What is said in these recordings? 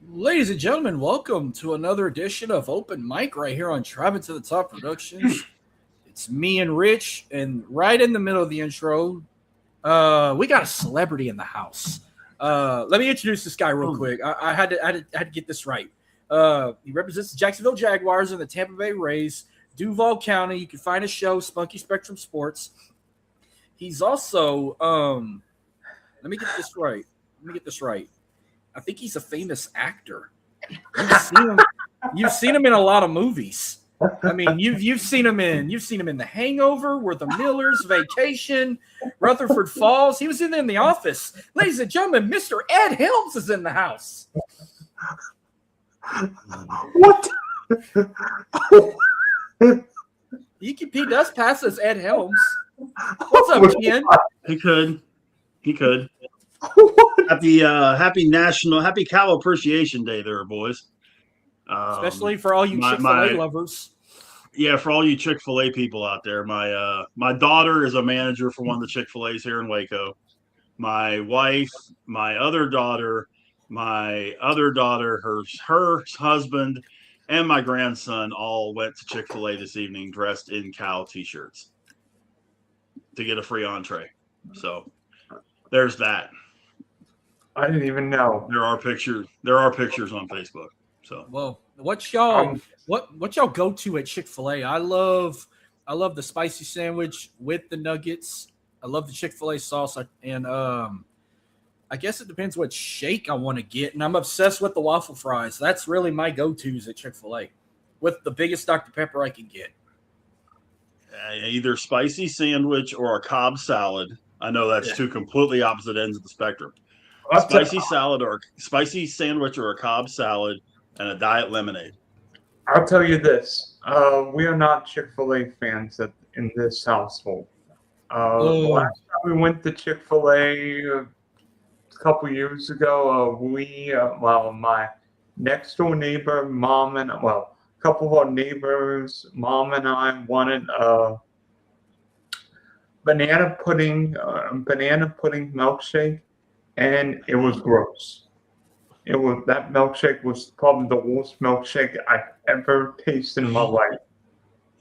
Ladies and gentlemen, welcome to another edition of Open Mic right here on Driving to the Top Productions. It's me and Rich, and right in the middle of the intro, we got a celebrity in the house. Let me introduce this guy real quick. I had to get this right. He represents the Jacksonville Jaguars and the Tampa Bay Rays, Duval County. You can find his show, Spunky Spectrum Sports. He's also, let me get this right. I think he's a famous actor. You've seen him in a lot of movies. I mean, you've seen him in The Hangover, We're the Millers, Vacation, Rutherford Falls. He was in The Office. Ladies and gentlemen, Mr. Ed Helms is in the house. What? He does pass as Ed Helms. What's up, Ken? He could. Happy Cow Appreciation Day there, boys. Especially for all you Chick-fil-A lovers. Yeah, for all you Chick-fil-A people out there. My daughter is a manager for one of the Chick-fil-A's here in Waco. My wife, my other daughter, her husband, and my grandson all went to Chick-fil-A this evening dressed in cow t-shirts to get a free entree. So there's that. I didn't even know. There are pictures on Facebook. So well, what y'all go to at Chick-fil-A? I love the spicy sandwich with the nuggets. I love the Chick-fil-A sauce, and I guess it depends what shake I want to get. And I'm obsessed with the waffle fries. That's really my go-tos at Chick-fil-A, with the biggest Dr. Pepper I can get. Either spicy sandwich or a Cobb salad. I know that's two completely opposite ends of the spectrum. Spicy sandwich or a Cobb salad and a diet lemonade. I'll tell you this. We are not Chick-fil-A fans in this household. The last time we went to Chick-fil-A a couple years ago, my next door neighbor, a couple of our neighbors, Mom and I wanted banana pudding milkshake. And it was gross. That milkshake was probably the worst milkshake I ever tasted in my life.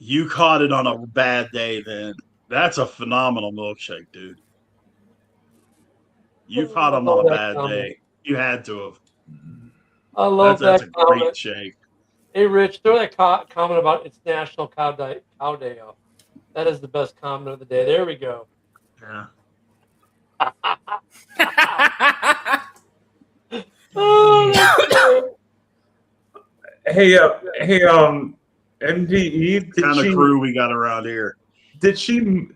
You caught it on a bad day then. That's a phenomenal milkshake, dude. You caught them on a bad day. You had to have. I love that's that a comment. Great shake. Hey, Rich, throw that comment about it's National Cow Day up. That is the best comment of the day. There we go. Yeah. Hey, MDE. Kind of crew we got around here. Did she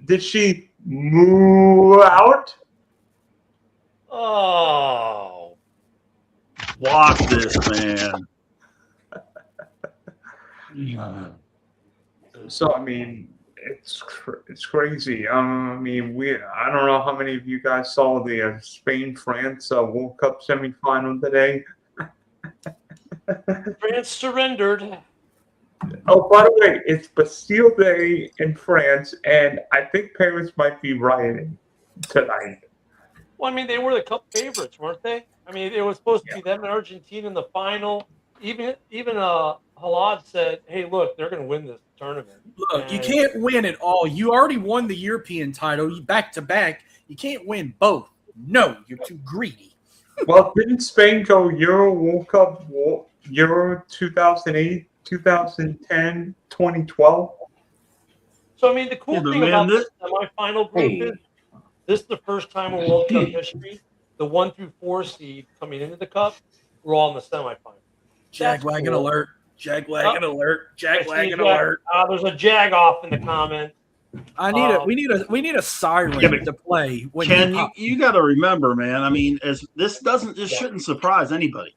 move out? Oh, watch this, man. So I mean, it's crazy. I don't know how many of you guys saw the Spain-France World Cup semifinal today. France surrendered. Oh, by the way, it's Bastille Day in France, and I think Paris might be rioting tonight. Well, I mean, they were the cup favorites, weren't they? I mean, it was supposed to be them and Argentina in the final. Even Halad said, "Hey, look, they're going to win this tournament." Look, you can't win it all. You already won the European title, back to back. You can't win both. No, you're too greedy. Well, didn't Spain go Euro World Cup Euro 2008, 2010, 2012? So I mean, the cool thing about this semifinal group is this is the first time in World Cup history the 1 through 4 seed coming into the cup were all in the semifinal. Jagwagon alert. Jagwagon alert. Jagwagon alert. There's a jag off in the comment. We need a siren to play. Ken, you got to remember, man. I mean, this shouldn't surprise anybody.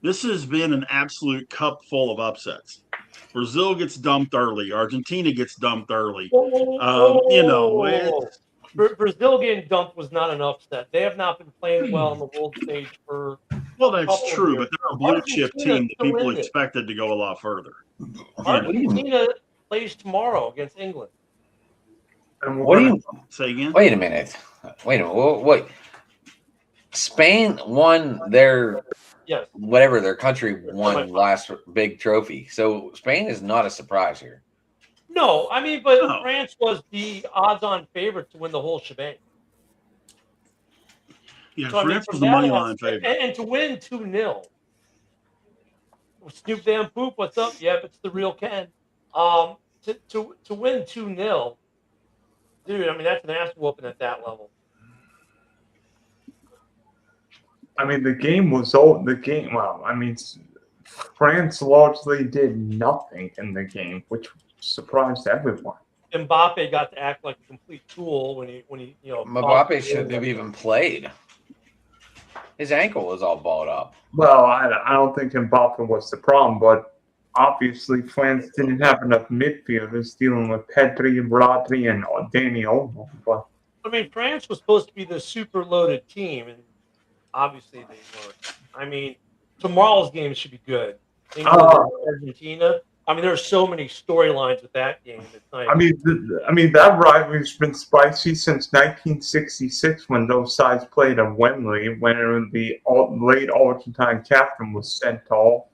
This has been an absolute cup full of upsets. Brazil gets dumped early. Argentina gets dumped early. Brazil getting dumped was not an upset. They have not been playing well on the world stage for. Well, that's true, but they're a blue chip team that people expected to go a lot further. Argentina plays tomorrow against England. What do you say again? Wait a minute. Wait. Spain won their whatever their country won last big trophy. So Spain is not a surprise here. No, I mean, but France was the odds-on favorite to win the whole shebang. Yeah, so, France was the money line favorite. And to win 2-0. Snoop Van Poop, what's up? Yep, it's the real Ken. To win 2-0, dude, I mean, that's an ass whooping at that level. I mean, the game was old. Well, I mean, France largely did nothing in the game, which surprised everyone. Mbappe got to act like a complete tool when he Mbappe shouldn't have even played. His ankle was all balled up. Well, I don't think Mbappe was the problem, but obviously France didn't have enough midfielders dealing with Pedri, Rodri, and Dani Olmo. But I mean, France was supposed to be the super loaded team, and obviously they weren't. I mean, tomorrow's game should be good. Argentina. I mean, there's so many storylines with that game. I mean, that rivalry's been spicy since 1966 when those sides played at Wembley, when the late Argentine captain was sent off.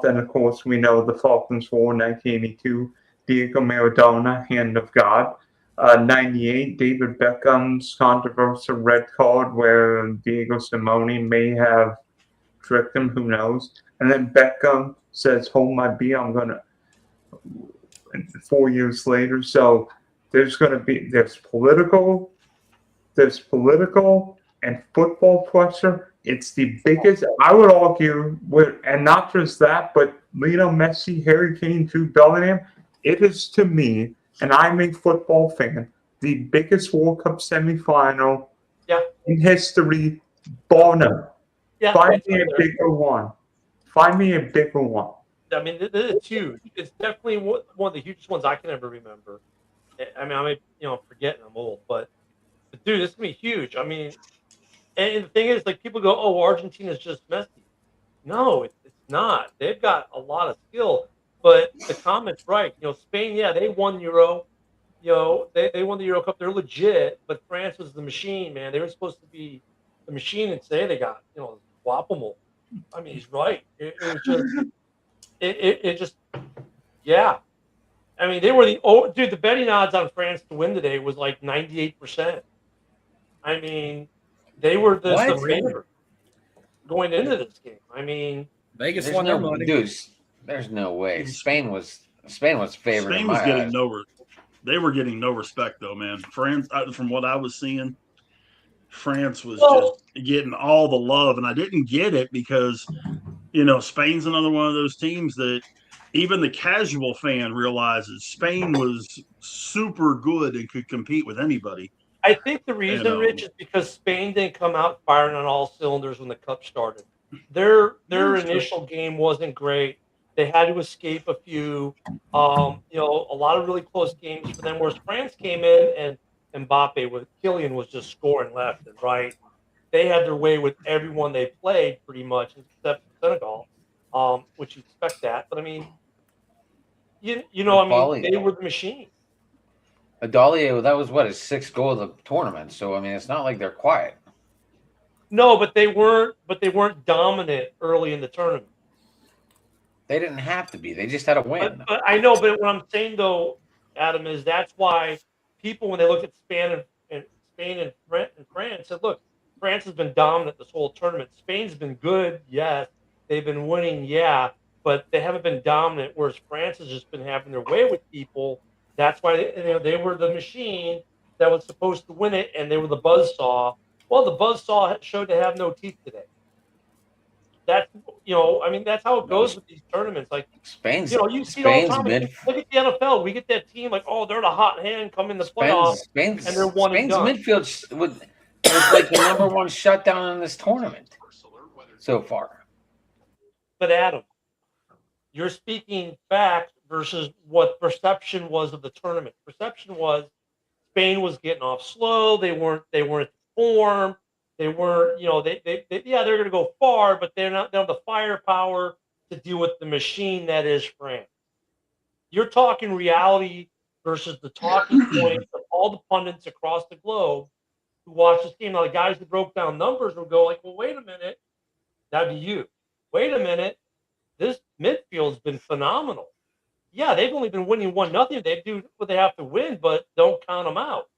Then, of course, we know the Falklands War, 1982, Diego Maradona, hand of God. 98, David Beckham's controversial red card where Diego Simeone may have tricked him, who knows. And then Beckham says, hold my beer, I'm going to, 4 years later. So there's political and football pressure. It's the biggest, I would argue, and not just that, but Lionel Messi, Harry Kane, Jude Bellingham, it is to me, and I'm a football fan, the biggest World Cup semifinal in history, bar none. Find me a bigger one. I mean, it's huge. It's definitely one of the hugest ones I can ever remember. I mean, I'm forgetting I'm old, but dude, this is gonna be huge. I mean, and the thing is, like, people go, "Oh, Argentina's just Messi." No, it's not. They've got a lot of skill, but the comment's right. Spain, they won Euro. They won the Euro Cup. They're legit, but France was the machine, man. They were supposed to be the machine, and today they got Guapomo. I mean, he's right. It was just. It just, I mean, they were the betting odds on France to win today was like 98%. I mean, they were the favorite going into this game. I mean, Vegas won their money. Dude, there's no way. Spain was favored. Spain was getting they were getting no respect though, man. France, from what I was seeing, France was just getting all the love, and I didn't get it because. Spain's another one of those teams that even the casual fan realizes Spain was super good and could compete with anybody. I think the reason, Rich, is because Spain didn't come out firing on all cylinders when the Cup started. Their initial game wasn't great. They had to escape a few. A lot of really close games for them. Whereas France came in and Mbappe with Kylian was just scoring left and right. They had their way with everyone they played pretty much, except Senegal, which you expect that. But I mean, they were the machine. Adalia, that was his sixth goal of the tournament. So I mean, it's not like they're quiet. No, but they weren't dominant early in the tournament. They didn't have to be. They just had to win. But I know. But what I'm saying though, Adam, is that's why people, when they look at Spain and France, said, look. France has been dominant this whole tournament. Spain's been good, yes. They've been winning, but they haven't been dominant, whereas France has just been having their way with people. That's why they were the machine that was supposed to win it, and they were the buzzsaw. Well, the buzzsaw showed to have no teeth today. That's that's how it goes with these tournaments. Like Spain's, you see all the time. Look at the NFL. We get that team like, they're the hot hand coming in the playoffs, and they're one and done. Midfield was like the number one shutdown in this tournament so far. But Adam, you're speaking fact versus what perception was of the tournament. Perception was Spain was getting off slow. They weren't at form. They weren't, they're going to go far, but they don't have the firepower to deal with the machine that is France. You're talking reality versus the talking points of all the pundits across the globe who watch this game. Now, the guys who broke down numbers will go like, well, wait a minute. That'd be you. Wait a minute. This midfield's been phenomenal. Yeah, they've only been winning 1-0. They do what they have to win, but don't count them out.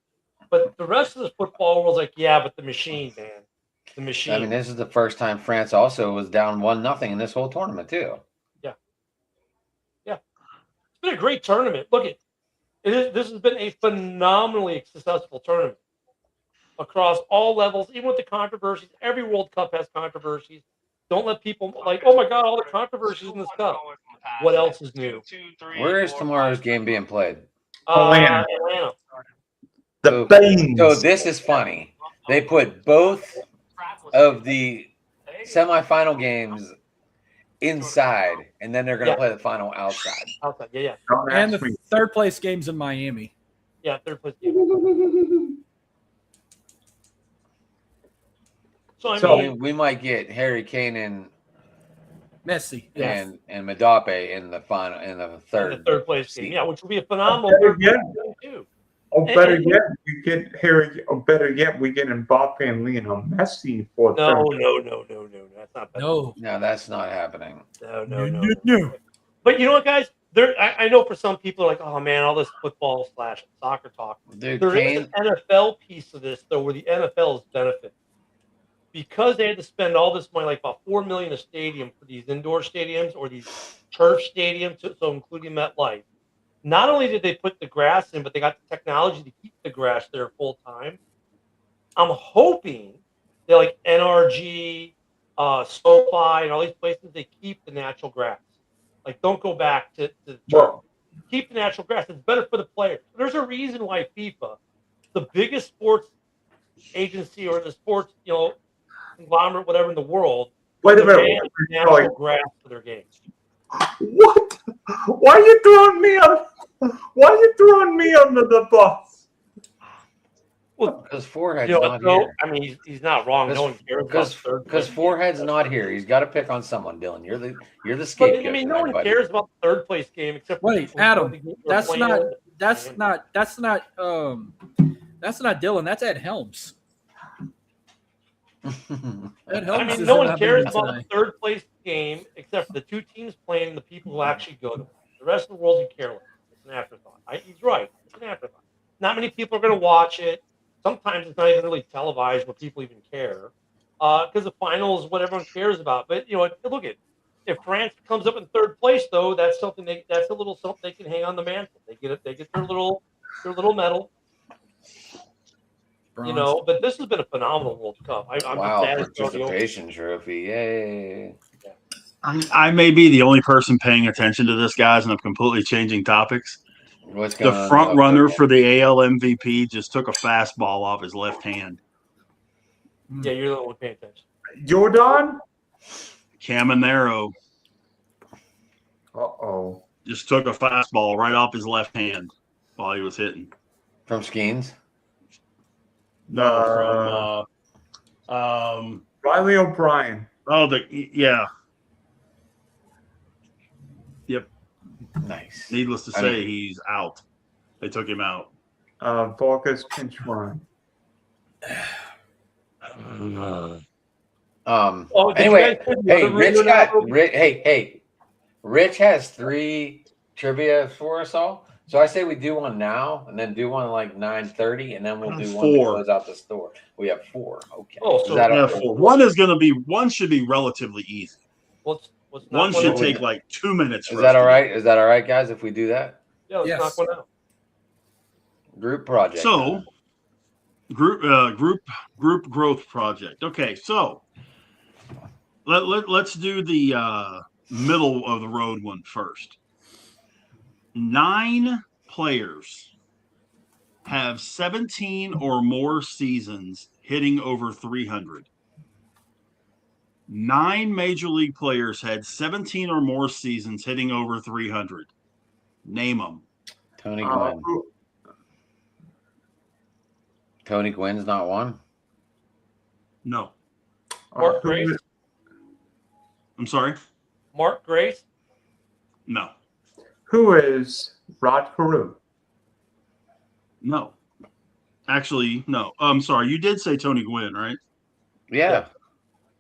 But the rest of the football world's like, yeah, but the machine, man. The machine. I mean, this is the first time France also was down 1-0 in this whole tournament too. Yeah. It's been a great tournament. Look at it. This has been a phenomenally successful tournament across all levels, even with the controversies. Every World Cup has controversies. Don't let people like, oh my God, all the controversies in this cup. What else is new? Where is tomorrow's game being played? Atlanta. Atlanta. The Beans. So this is funny. They put both of the semifinal games inside, and then they're going to play the final outside. Outside, yeah. And the third place game's in Miami. Yeah, third place game. So I mean, we might get Harry Kane and Messi and Mbappe in the final in the third place game. Yeah, which would be a phenomenal third game too. Oh, better yet, we get Harry. Oh, better yet, we get Mbappe and Lionel Messi for no. That's not better. No, that's not happening. No. But you know what, guys? I know for some people, like, oh man, all this football / soccer talk. Dude, there is an NFL piece of this though, where the NFL is benefiting. Because they had to spend all this money, like about $4 million a stadium for these indoor stadiums or these turf stadiums, so including MetLife. Not only did they put the grass in, but they got the technology to keep the grass there full time. I'm hoping they like NRG, SoFi, and all these places, they keep the natural grass. Like, don't go back to the turf. Keep the natural grass. It's better for the players. There's a reason why FIFA, the biggest sports agency or the sports, conglomerate, whatever in the world, wait a minute, natural grass for their games. What? Why are you throwing me on? Why are you throwing me under the bus? Well, because Forehead's not here. I mean, he's not wrong. No one cares because Forehead's not here. He's got to pick on someone, Dylan. You're the scapegoat. But, I mean, no one cares about the third place game except. Wait, Adam, that's not Dylan. That's Ed Helms. Ed Helms. I mean, no one cares about the third place game except for the two teams playing and the people who actually go to it. The rest of the world, you care less. It's an afterthought. He's right. It's an afterthought. Not many people are going to watch it. Sometimes it's not even really televised where people even care, because the final is what everyone cares about. But look at if France comes up in third place, though, that's something. That's a little something they can hang on the mantle. They get their little medal. Bronze. But this has been a phenomenal World Cup. I'm participation trophy, yay! Yeah. I may be the only person paying attention to this, guys, and I'm completely changing topics. The front runner for the AL MVP just took a fastball off his left hand. Yeah, you're the only one paying attention. Jordan? Caminero. Uh-oh. Just took a fastball right off his left hand while he was hitting. From Skeens? No, from Riley O'Brien. Oh, yeah. Yep. Nice. Needless to say, he's out. They took him out. Vargas pinch run. Anyway, Rich has 3 trivia for us all. So I say we do one now, and then do one like 9:30, and then we'll do one to close out the store. We have 4. Okay. Oh, so we have 4. One should be relatively easy. One should take like 2 minutes. Is that all right? Is that all right, guys? If we do that? Yeah, let's knock one out. Group project. So, group growth project. Okay, so let's do the middle of the road one first. 9 players have 17 or more seasons hitting over 300. 9 major league players had 17 or more seasons hitting over 300. Name them. Tony Gwynn. Tony Gwynn's not one? No. Mark Grace? I'm sorry? Mark Grace? No. Who is Rod Carew? No. Actually, no. I'm sorry. You did say Tony Gwynn, right? Yeah.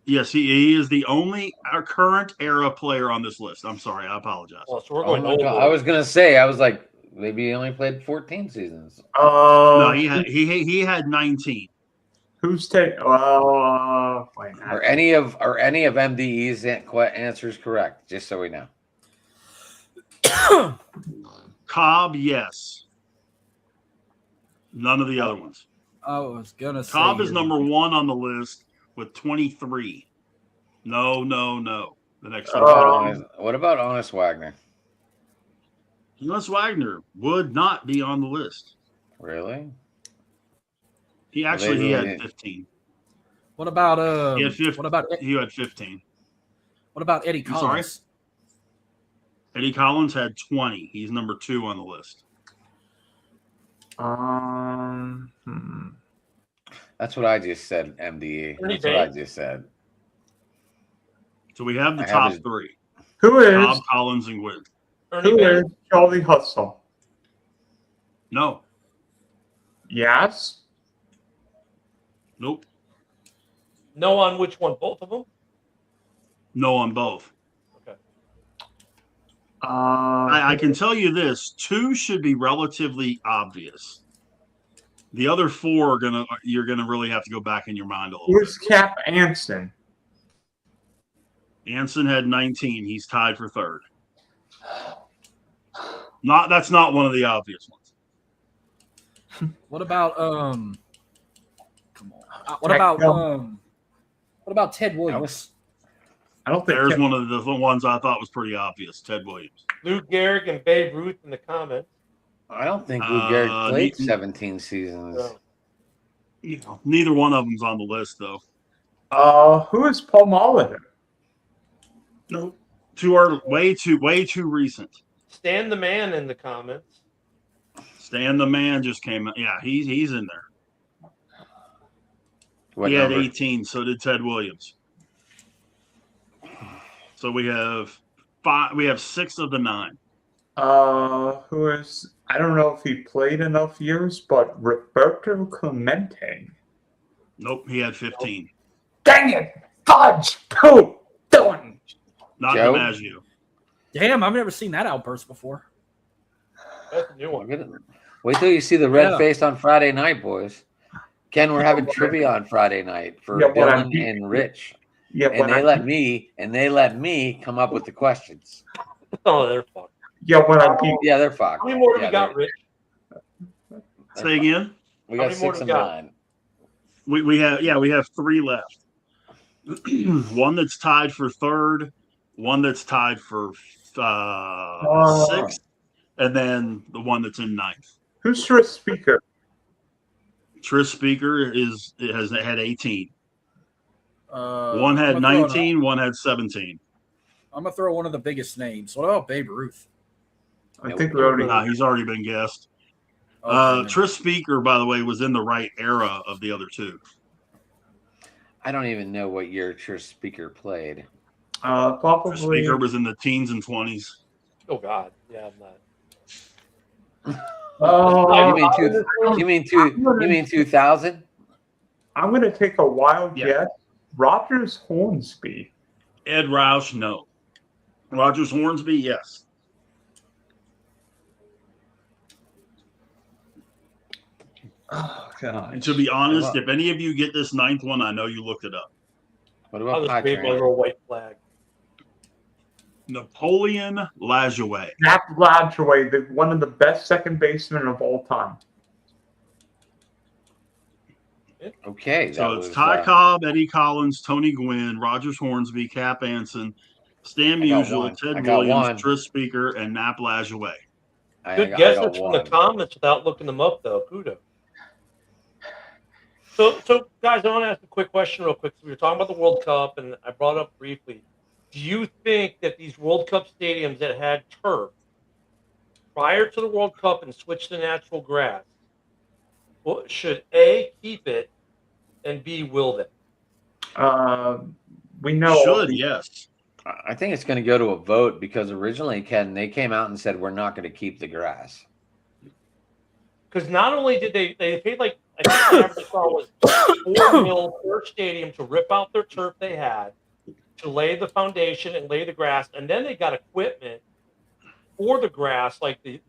Yes, he is the only current era player on this list. I'm sorry, I apologize. Well, so we're Oh going my God. over. I was gonna say, I was like, maybe he only played 14 seasons. No, he had 19. Who's taking? Well, wait, Are any of MDE's answers correct? Just so we know. Cobb, yes. None of the other ones. I was gonna say Cobb is number 1 on the list with 23. No. The next one. What about Honest Wagner? Honest Wagner would not be on the list. Really? He had 15. What about He had 15. What about he had 15? What about Eddie Collins? Sorry? Eddie Collins had 20. He's number 2 on the list. That's what I just said, MDE. That's what I just said. So we have the top 3. Who is Cobb, Collins, and Gwynn. Who is Charlie Hustle? No. Yes. Nope. No on which one? Both of them? No on both. Okay. I can tell you this: 2 should be relatively obvious. The other 4 you're gonna really have to go back in your mind a little Who's Cap Anson? Anson had 19. He's tied for 3rd. That's not one of the obvious ones. What about Come on. What about Ted Williams? I don't think there's one of the ones I thought was pretty obvious. Ted Williams, Lou Gehrig, and Babe Ruth in the comments. I don't think Lou Gehrig played 17 seasons. No. Neither one of them's on the list, though. Who is Paul Molitor? No, 2 are way too recent. Stan the Man in the comments. Stan the Man just came out. Yeah, he's in there. What he number? had 18. So did Ted Williams. So we have 5. We have 6 of the 9. Who is? I don't know if he played enough years, but Roberto Clemente. Nope, he had 15. Dang it! Fudge! Pooh! Done. Not DiMaggio. Damn, I've never seen that outburst before. That's a new one. Wait till you see the red face on Friday night, boys. Ken, we're having trivia on Friday night for Dylan and Rich. Yeah, and they let me come up with the questions. Oh, they're fucked. Yeah, when I beat. Yeah, they're fucked. How many more do we got, Rich? Say again. We got 6 and 9. We have 3 left. One that's tied for 3rd, one that's tied for 6th, and then the one that's in 9th. Who's Tris Speaker? Tris Speaker has had 18. One had 19, one had 17. I'm gonna throw one of the biggest names. What about Babe Ruth? I think we already. He's already been guessed. Okay, Tris Speaker, by the way, was in the right era of the other 2. I don't even know what year Tris Speaker played. Probably. Tris Speaker was in the teens and 20s. Oh God, yeah, I'm not. You mean 2000? I'm going to take a wild guess. Rogers Hornsby. Ed Roush, no. Rogers Hornsby, yes. Oh God. And to be honest, if any of you get this 9th one, I know you looked it up. What I'll about just wave my little white flag. Napoleon Lajoie. Nap Lajoie, one of the best second basemen of all time. Okay. So it's Ty Cobb, Eddie Collins, Tony Gwynn, Rogers Hornsby, Cap Anson, Stan Musial, Ted Williams, Tris Speaker, and Nap Lajoie. Good guesses from the comments without looking them up, though. Kudos. So guys, I want to ask a quick question real quick. So we were talking about the World Cup, and I brought up briefly. Do you think that these World Cup stadiums that had turf prior to the World Cup and switched to natural grass should A, keep it, and B, will them? We know. Should, yes. I think it's going to go to a vote because originally, Ken, they came out and said we're not going to keep the grass. Because not only did they paid like I think the average I saw was $4 million per stadium to rip out their turf they had, to lay the foundation and lay the grass, and then they got equipment for the grass, like the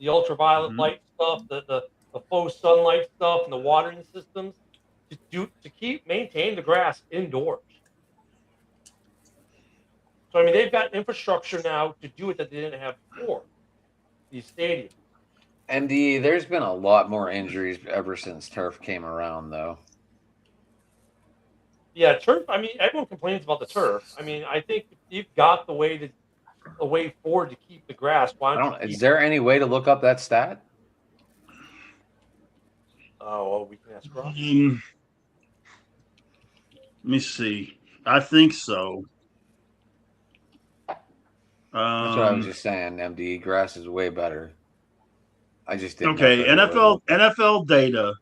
ultraviolet light stuff, the faux sunlight stuff, and the watering systems to maintain the grass indoors. So I mean, they've got infrastructure now to do it that they didn't have before. These stadiums. MD, there's been a lot more injuries ever since turf came around, though. Yeah, turf. I mean, everyone complains about the turf. I mean, I think if you've got the way forward to keep the grass. Why don't is there any way to look up that stat? Oh, well, we can ask Rob. Let me see. I think so. That's what I was just saying, MD. Grass is way better. I just didn't. Okay, NFL data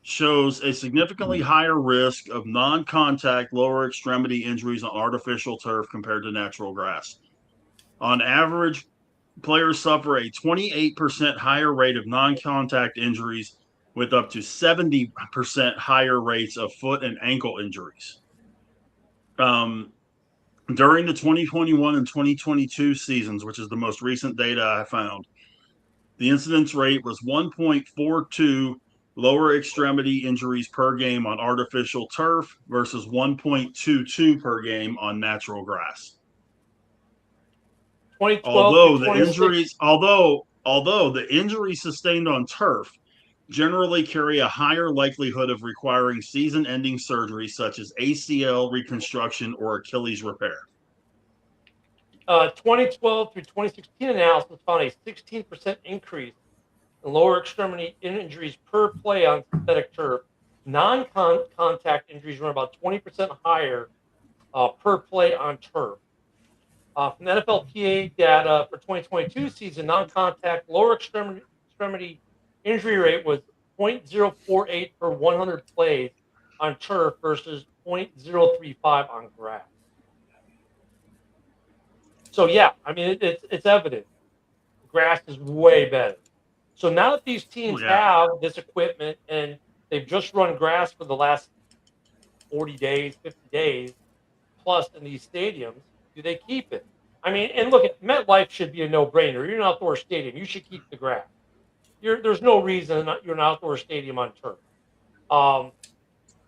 shows a significantly higher risk of non-contact lower extremity injuries on artificial turf compared to natural grass. On average, players suffer a 28% higher rate of non-contact injuries, with up to 70% higher rates of foot and ankle injuries. During the 2021 and 2022 seasons, which is the most recent data I found, the incidence rate was 1.42 lower extremity injuries per game on artificial turf versus 1.22 per game on natural grass. Although the injuries sustained on turf generally carry a higher likelihood of requiring season-ending surgery, such as ACL reconstruction or Achilles repair. 2012 through 2016 analysis found a 16% increase in lower extremity injuries per play on synthetic turf. Non-contact injuries run about 20% higher per play on turf. From the NFLPA data for 2022 season, non-contact lower extremity injury rate was 0.048 per 100 plays on turf versus 0.035 on grass. So yeah, I mean it's evident. Grass is way better. So now that these teams have this equipment and they've just run grass for the last 40 days, 50 days, plus in these stadiums, do they keep it? I mean, and look, at MetLife should be a no-brainer. You're an outdoor stadium. You should keep the grass. There's no reason you're an outdoor stadium on turf. I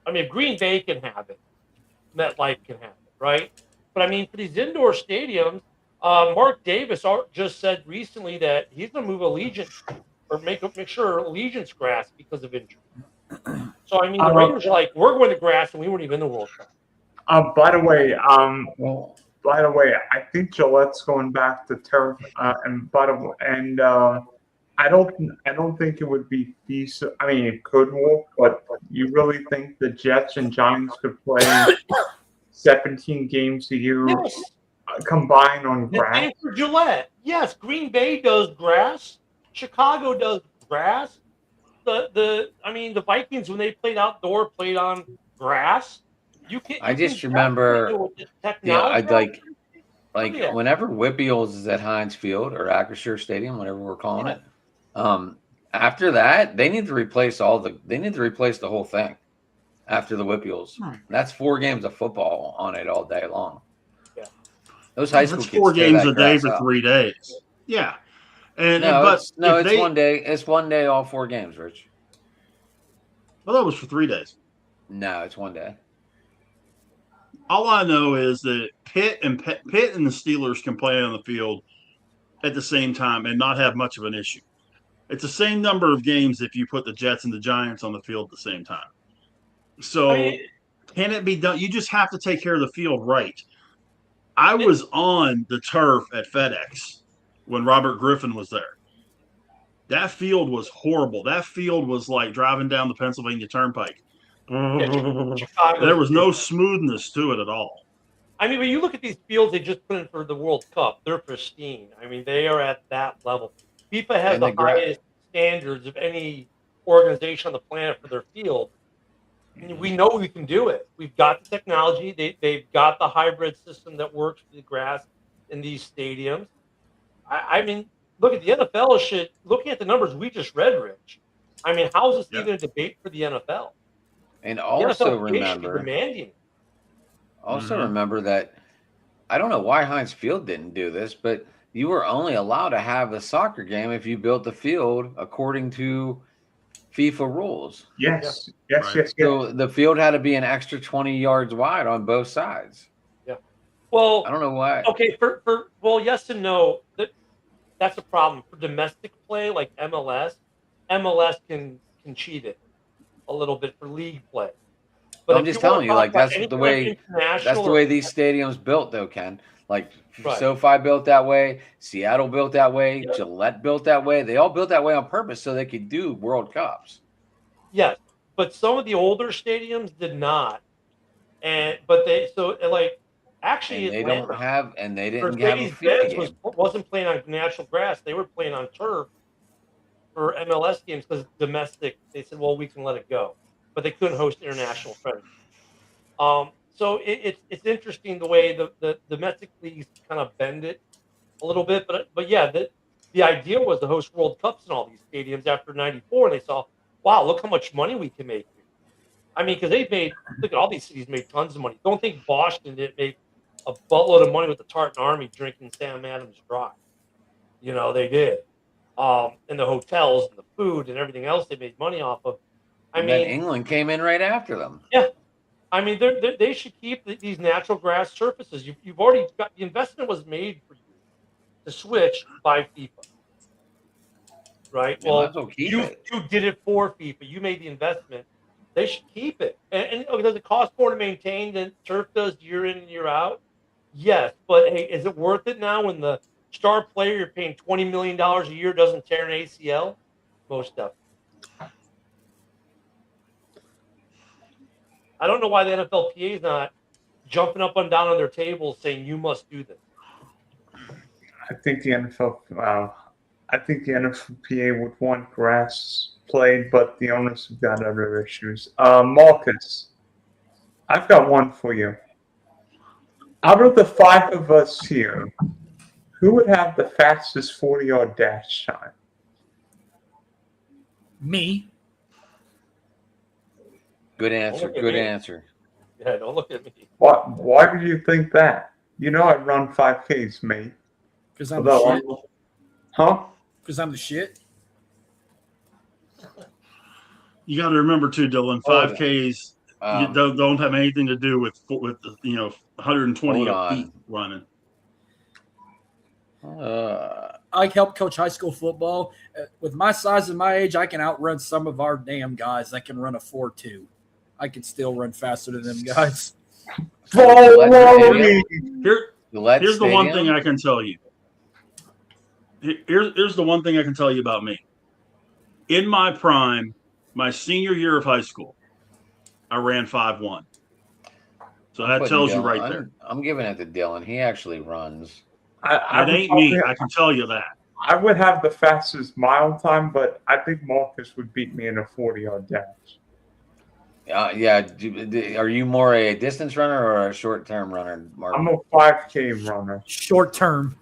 mean, if Green Bay can have it, MetLife can have it, right? But I mean, for these indoor stadiums, Mark Davis just said recently that he's going to move Allegiant or make sure Allegiant's grass because of injury. So I mean, the Raiders are like, we're going to grass, and we weren't even in the World Cup. By the way, I think Gillette's going back to turf, I don't think it would be feasible. I mean, it could work, but you really think the Jets and Giants could play 17 games a year combined on grass? And for Gillette, yes, Green Bay does grass. Chicago does grass. The Vikings, when they played outdoor, played on grass. I just remember, whenever Whippeals is at Heinz Field or Acrisure Stadium, whatever we're calling it. After that, they need to replace the whole thing. After the Whippeals, that's 4 games of football on it all day long. Yeah, those high school kids 4 games a day for 3 days. Yeah, it's 1 day. It's 1 day, all 4 games, Rich. Well, that was for 3 days. No, it's 1 day. All I know is that Pitt and the Steelers can play on the field at the same time and not have much of an issue. It's the same number of games if you put the Jets and the Giants on the field at the same time. So can it be done? You just have to take care of the field right. I was on the turf at FedEx when Robert Griffin was there. That field was horrible. That field was like driving down the Pennsylvania Turnpike. There was no smoothness to it at all. I mean, when you look at these fields they just put in for the World Cup, they're pristine. I mean, they are at that level. FIFA has the highest standards of any organization on the planet for their field. And we know we can do it. We've got the technology. They've got the hybrid system that works for the grass in these stadiums. I mean, look at the NFL looking at the numbers we just read, Rich. I mean, how is this even a debate for the NFL? And The also NFL should be demanding it. remember that I don't know why Heinz Field didn't do this, but you were only allowed to have a soccer game if you built the field according to FIFA rules. Yes. So the field had to be an extra 20 yards wide on both sides. Yeah. Well, I don't know why. Okay, well, yes and no. That's a problem for domestic play like MLS. MLS can cheat it a little bit for league play. But I'm just telling you, like that's the way these stadiums built, though, Ken. Like SoFi built that way, Seattle built that way, Gillette built that way. They all built that way on purpose so they could do World Cups. Yes, but some of the older stadiums did not, but they actually and they Atlanta, don't have, and they didn't Mercedes have a Benz wasn't playing on natural grass; they were playing on turf for MLS games because domestic. They said, "Well, we can let it go," but they couldn't host international friendlies. So it's interesting the way the domestic leagues kind of bend it a little bit, but yeah, the idea was to host World Cups in all these stadiums after '94, and they saw, wow, look how much money we can make here. I mean, because look at all these cities made tons of money. Don't think Boston didn't make a buttload of money with the Tartan Army drinking Sam Adams dry. You know, they did. And the hotels and the food and everything else they made money off of. I mean, England came in right after them. Yeah. I mean, they should keep these natural grass surfaces. You've already got the investment was made for you to switch by FIFA. Right? Well, you did it for FIFA. You made the investment. They should keep it. And does it cost more to maintain than turf does year in and year out? Yes. But, hey, is it worth it now when the star player you're paying $20 million a year doesn't tear an ACL? Most definitely. I don't know why the NFLPA is not jumping up and down on their tables saying you must do this. I think the NFLPA would want grass played, but the owners have got other issues. Marcus, I've got one for you. Out of the five of us here, who would have the fastest 40-yard dash time? Me. Good answer. Good answer. Yeah, don't look at me. Why do you think that? You know I run 5Ks, mate. Because I'm the shit. Huh? Because I'm the shit. You got to remember too, Dylan. 5Ks don't have anything to do with 120 feet running. I help coach high school football. With my size and my age, I can outrun some of our damn guys that can run a 4.2. I can still run faster than them guys. Here's the one thing I can tell you. Here's the one thing I can tell you about me. In my prime, my senior year of high school, I ran 5.1. So that tells you right there. I'm giving it to Dylan. He actually runs. It ain't me. I can tell you that. I would have the fastest mile time, but I think Marcus would beat me in a 40-yard dash. Yeah. Are you more a distance runner or a short-term runner, Mark? I'm a 5K runner. Short-term.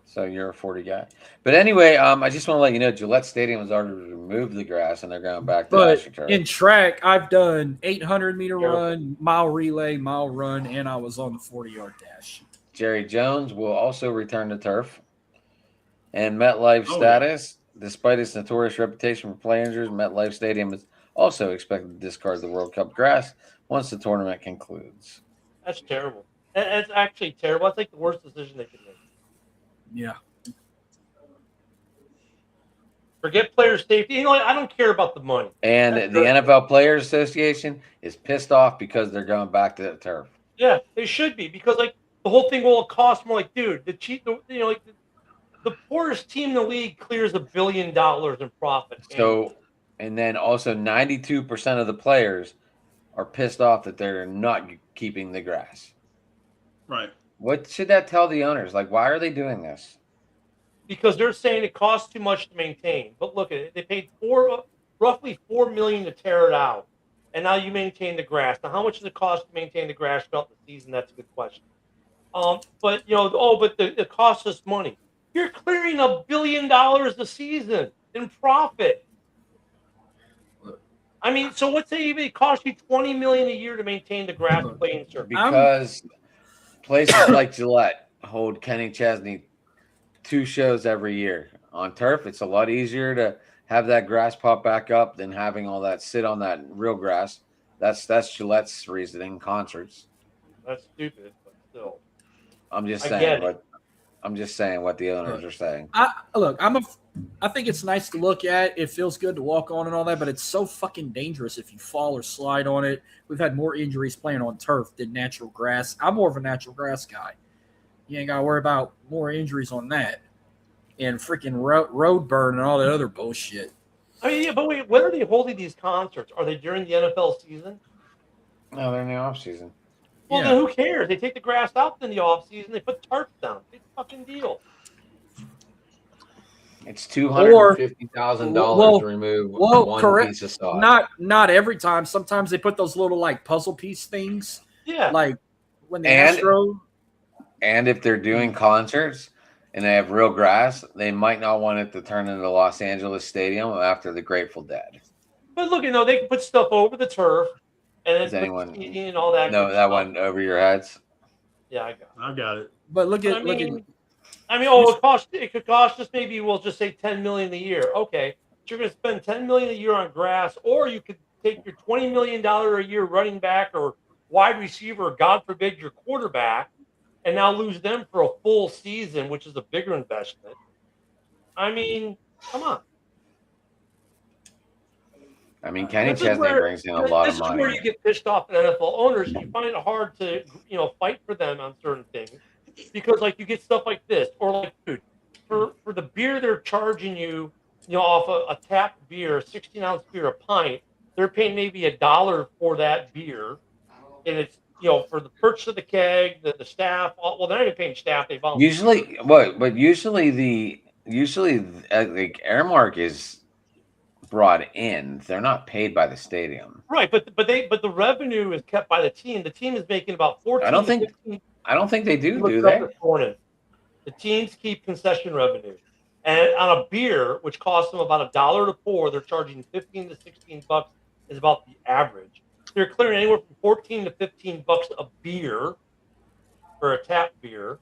So you're a 40 guy. But anyway, I just want to let you know Gillette Stadium has already removed the grass, and they're going back to AstroTurf. In track, I've done 800-meter run, mile relay, mile run, and I was on the 40-yard dash. Jerry Jones will also return to turf. And MetLife status, despite its notorious reputation for play injuries, MetLife Stadium is also expected to discard the World Cup grass once the tournament concludes. That's terrible. That's actually terrible. That's like the worst decision they could make. Yeah. Forget player safety. You know what? I don't care about the money. And the NFL Players Association is pissed off because they're going back to the turf. Yeah, they should be because the whole thing will cost more. Dude, the poorest team in the league clears $1 billion in profit. So, and then also 92% of the players are pissed off that they're not keeping the grass. Right. What should that tell the owners? Why are they doing this? Because they're saying it costs too much to maintain. But look at it. They paid roughly $4 million to tear it out. And now you maintain the grass. Now, how much does it cost to maintain the grass throughout the season? That's a good question. But it costs us money. You're clearing $1 billion a season in profit. I mean, so what's it even cost you $20 million a year to maintain the grass playing surface? Because places like Gillette hold Kenny Chesney 2 shows every year. On turf, it's a lot easier to have that grass pop back up than having all that sit on that real grass. That's Gillette's reasoning. Concerts. That's stupid, but still. I'm just I saying get what I'm just saying what the owners are saying. I think it's nice to look at. It feels good to walk on and all that, but it's so fucking dangerous if you fall or slide on it. We've had more injuries playing on turf than natural grass. I'm more of a natural grass guy. You ain't got to worry about more injuries on that. And freaking road burn and all that other bullshit. I mean, yeah, but wait, when are they holding these concerts? Are they during the NFL season? No, they're in the off season. Well, then who cares? They take the grass out in the off season. They put tarps down. Big fucking deal. It's $250,000 to remove one piece of sod. Not every time. Sometimes they put those little like puzzle piece things. Yeah. Like when the Astro. And if they're doing concerts and they have real grass, they might not want it to turn into Los Angeles Stadium after the Grateful Dead. But look, they can put stuff over the turf and then and all that. No, that went over your heads. Yeah, I got it. But look at it could cost us maybe we'll just say $10 million a year. Okay, so you're going to spend $10 million a year on grass, or you could take your $20 million a year running back or wide receiver, or God forbid your quarterback, and now lose them for a full season, which is a bigger investment. I mean, come on. I mean, Kenny Chesney brings in a lot of money. This is where you get pissed off at NFL owners. You find it hard to, fight for them on certain things because, like, you get stuff like this, or like, dude, for the beer they're charging you, off a tapped beer, 16-ounce beer, a pint, they're paying maybe $1 for that beer, and it's for the purchase of the keg, the staff. Well, they're not even paying staff; they volunteer. Usually the Airmark is brought in. They're not paid by the stadium, right? But the revenue is kept by the team. The team is making about 14. I don't think they do they? The teams keep concession revenue, and on a beer, which costs them about $1 to pour, they're charging $15 to $16 is about the average. They're clearing anywhere from $14 to $15 a beer for a tap beer.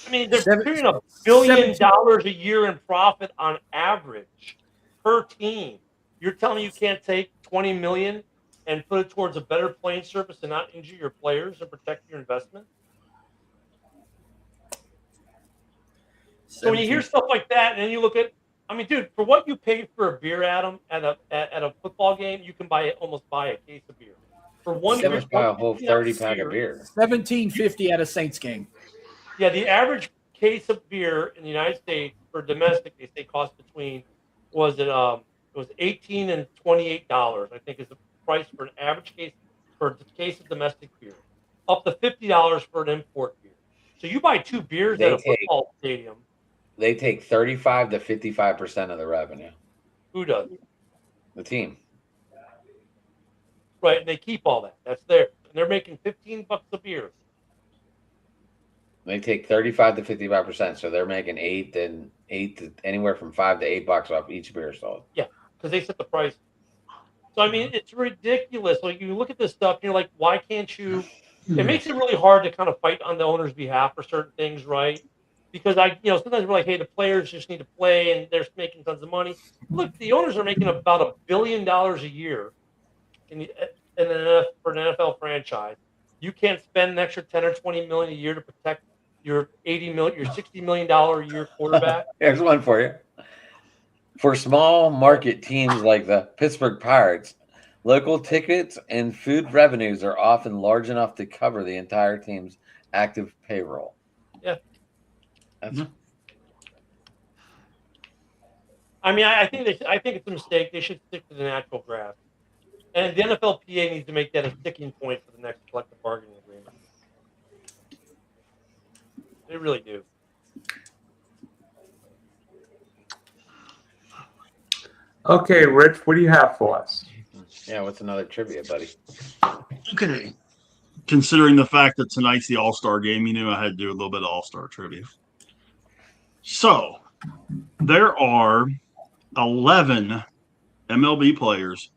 I mean, they're clearing $1 billion a year in profit on average per team. You're telling me you can't take $20 million and put it towards a better playing surface and not injure your players and protect your investment? So when you hear stuff like that, and then you look at, I mean, dude, for what you paid for a beer, Adam, at a football game, you can almost buy a case of beer. For one beer, buy a whole 30-pack of beer. $17.50 at a Saints game. Yeah, the average case of beer in the United States for domestic, they say, costs between it was $18 and $28. I think is the price for an average case for a case of domestic beer, up to $50 for an import beer. So you buy 2 beers at a football stadium. They take 35 to 55% of the revenue. Who does? The team. Right, and they keep all that. That's theirs. And they're making $15 a beer. They take 35 to 55%, so they're making eight to anywhere from $5 to $8 off each beer sold. Yeah, because they set the price. So I mean, it's ridiculous. Like you look at this stuff, and you're like, why can't you? It makes it really hard to kind of fight on the owner's behalf for certain things, right? Because sometimes we're like, hey, the players just need to play, and they're making tons of money. Look, the owners are making about $1 billion a year for an NFL franchise. You can't spend an extra $10 or $20 million a year to protect your $60 million a year quarterback. Here's one for you. For small market teams like the Pittsburgh Pirates, local tickets and food revenues are often large enough to cover the entire team's active payroll. Yeah. That's... I mean, I think it's a mistake. They should stick to the natural grass, and the NFLPA needs to make that a sticking point for the next collective bargaining agreement. They really do. Okay, Rich, what do you have for us? Yeah, what's another trivia, buddy? Okay. Considering the fact that tonight's the All-Star game, you knew I had to do a little bit of All-Star trivia. So, there are 11 MLB players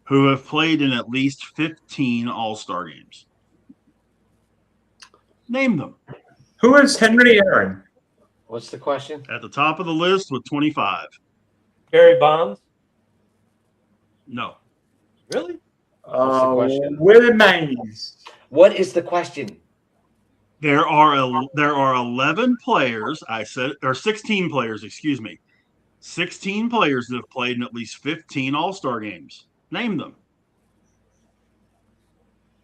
who have played in at least 15 All-Star games. Name them. Who is Henry Aaron? What's the question? At the top of the list with 25. Barry Bonds. No. Really? What's the question? Willie Mays. What is the question? There are 11 players, I said, or 16 players, excuse me. 16 players that have played in at least 15 All-Star games. Name them.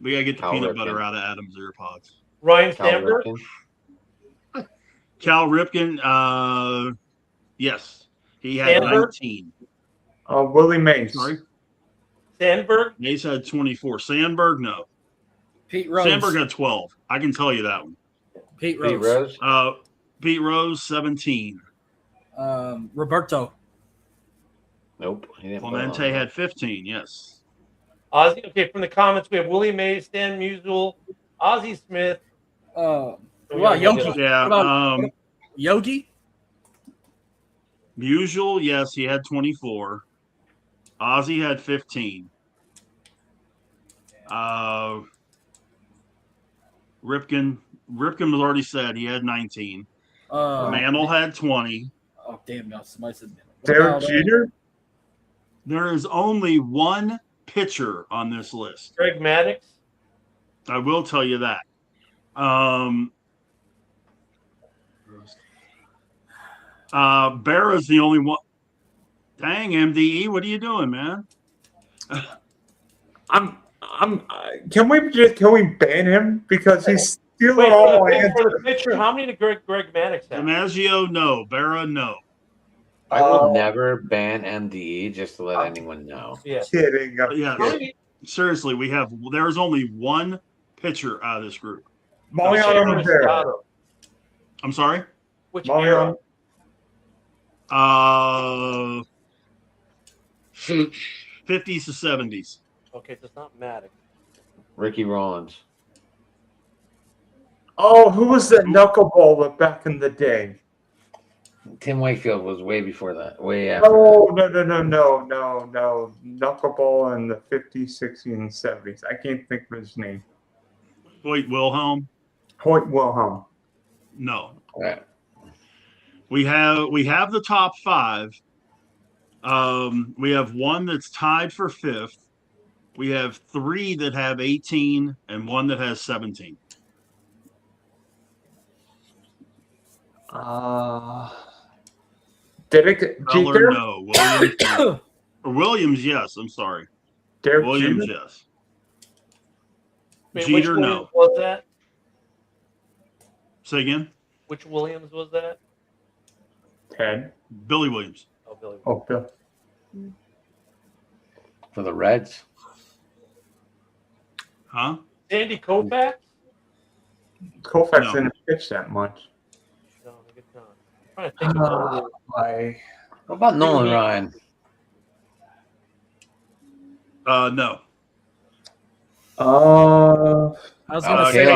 We got to get the Cal peanut Ripken. butter out of Adam's ear pods. Ryan Cal Sandberg. Ripken. Cal Ripken, yes. He had Sandberg? 19. Willie Mays. Sorry? Sandberg. Mays had 24. Sandberg, no. Pete Rose. Sandberg had 12. I can tell you that one. Pete Rose. Pete Rose. Pete Rose, 17. Roberto. Nope. He didn't play Clemente long. had 15, yes. Ozzie. Okay, from the comments we have Willie Mays, Stan Musial, Ozzie Smith. What about Yogi? Yeah. What about Yogi? Musial, yes, he had 24. Ozzy had 15. Ripken was already said he had 19. Mantle had 20. Oh damn! No, somebody said Derek Jeter. There is only one pitcher on this list. Greg Maddux. I will tell you that. Berra's the only one. Dang, MDE, what are you doing, man? Can we ban him because he's stealing Wait, all for answers? the pitcher, how many did Greg Maddux have? DiMaggio, no. Berra, no. I will never ban MDE just to let anyone know. Yeah. Kidding. Yeah, seriously, there's only one pitcher out of this group. Mariano Rivera. I'm sorry? Which era? Mariano. 50s to 70s. Okay, so it's not Maddux. Ricky Rollins. Oh, who was that knuckleballer back in the day? Tim Wakefield was way before that. Way after. Oh, no. Knuckleball in the 50s, 60s, and 70s. I can't think of his name. Hoyt Wilhelm? Hoyt Wilhelm. No. Right. We have the top five. We have one that's tied for fifth. We have three that have 18 and one that has 17. Derek Feller, Jeter? no. Williams, no. Or Williams, yes. I'm sorry. Derek Williams, Jeter? yes. Wait, Jeter, which no. Williams was that? Say again? Which Williams was that? Ted. Billy Williams. Oh, Billy. Oh, Bill. For the Reds. Huh? Sandy Koufax? Koufax No. didn't pitch that much. No, I guess not. I'm trying to think about it. What about Nolan Ryan? No. I was gonna say.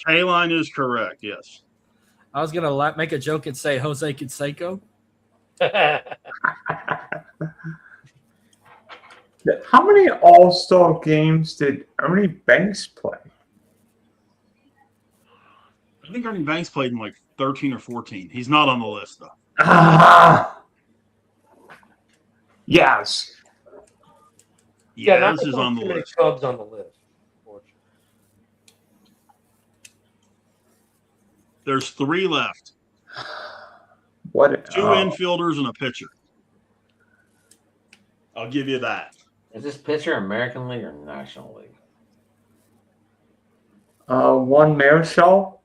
K-line is correct, yes. I was gonna make a joke and say Jose Canseco. How many All-Star games did Ernie Banks play? I think Ernie Banks played in like 13 or 14. He's not on the list, though. Yes. Yeah, this is on the too many list. Cubs on the list. Unfortunately. There's three left. What? Two infielders and a pitcher. I'll give you that. Is this pitcher American League or National League? One Marischal?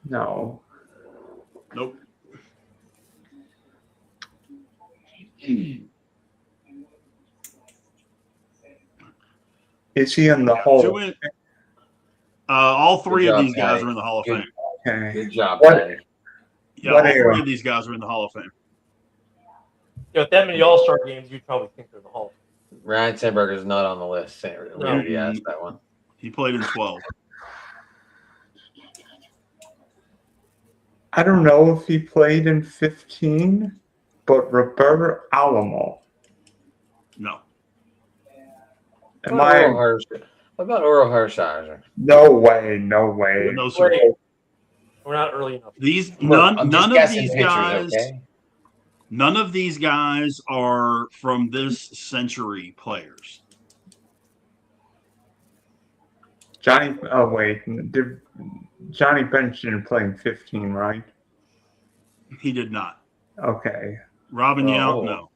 No. Nope. Is he in the Hall? All three Good of job, these guys Patty. are in the Hall of Fame. Okay. Good job, What- Patty. Yeah, What all era? three of these guys are in the Hall of Fame. With that many All-Star games, you'd probably think they're in the Hall. Ryan Sandberg is not on the list. We already asked that one. He played in 12. I don't know if he played in 15, but Roberto Alamo. No. Am I? What about Oral Hershiser? No way. No way. No, sir. Wait. We're not early enough. None of these pictures, guys. okay? None of these guys are from this century players. Johnny. Oh wait. Did Johnny Bench didn't play in 15, right? He did not. Okay. Robin Yount, Oh. no.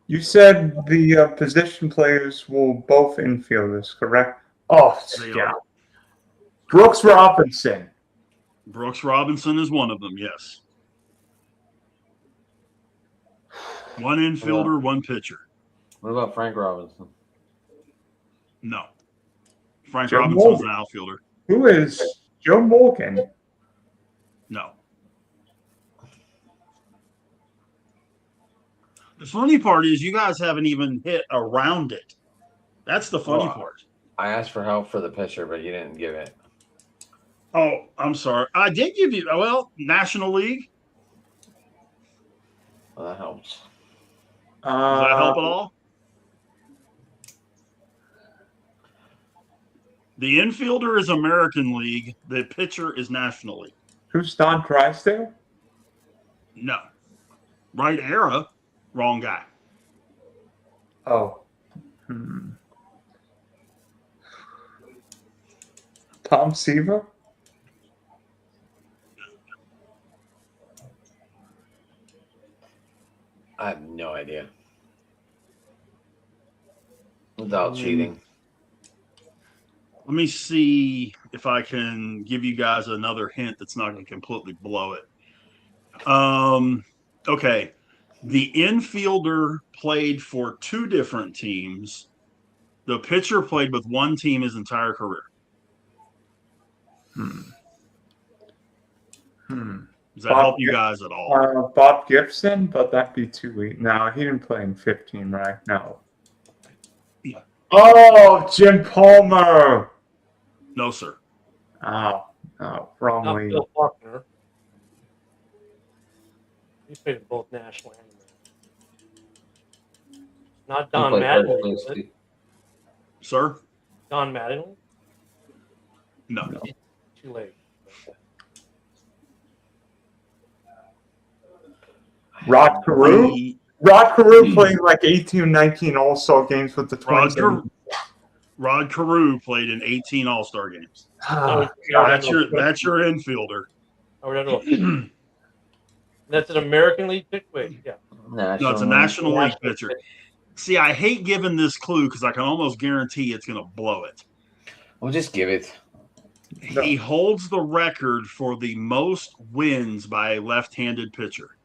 You said the position players will both infielders, correct? Oh, They yeah. are. Brooks Robinson. Brooks Robinson is one of them, yes. One infielder, one pitcher. What about Frank Robinson? No. Frank Joe Robinson's Morgan. an outfielder. Who is Joe Morgan? No. The funny part is you guys haven't even hit around it. That's the funny part. I asked for help for the pitcher, but you didn't give it. Oh, I'm sorry. I did give you, National League. Well, that helps. Does that help at all? The infielder is American League. The pitcher is National League. Who's Don Drysdale? No. Right era, wrong guy. Oh. Tom Seaver? I have no idea. Without cheating. Let me see if I can give you guys another hint that's not going to completely blow it. Okay. The infielder played for two different teams. The pitcher played with one team his entire career. Does that help you guys at all? Bob Gibson, but that'd be too weak. No, he didn't play in 15, right? No. Yeah. Oh, Jim Palmer. No, sir. Oh, wrong Not league. Bill Faulkner. He played in both national and American. Not Don Mattingly. Is it? Sir? Don Mattingly? No. Too late. Rod Carew? Rod Carew played like 18 or 19 All-Star games with the Twins. Rod Carew played in 18 All-Star games. Oh, That's your infielder. That's an American League pick. Wait, yeah. No, it's a National League pitcher. See, I hate giving this clue because I can almost guarantee it's going to blow it. Well, just give it. He holds the record for the most wins by a left-handed pitcher.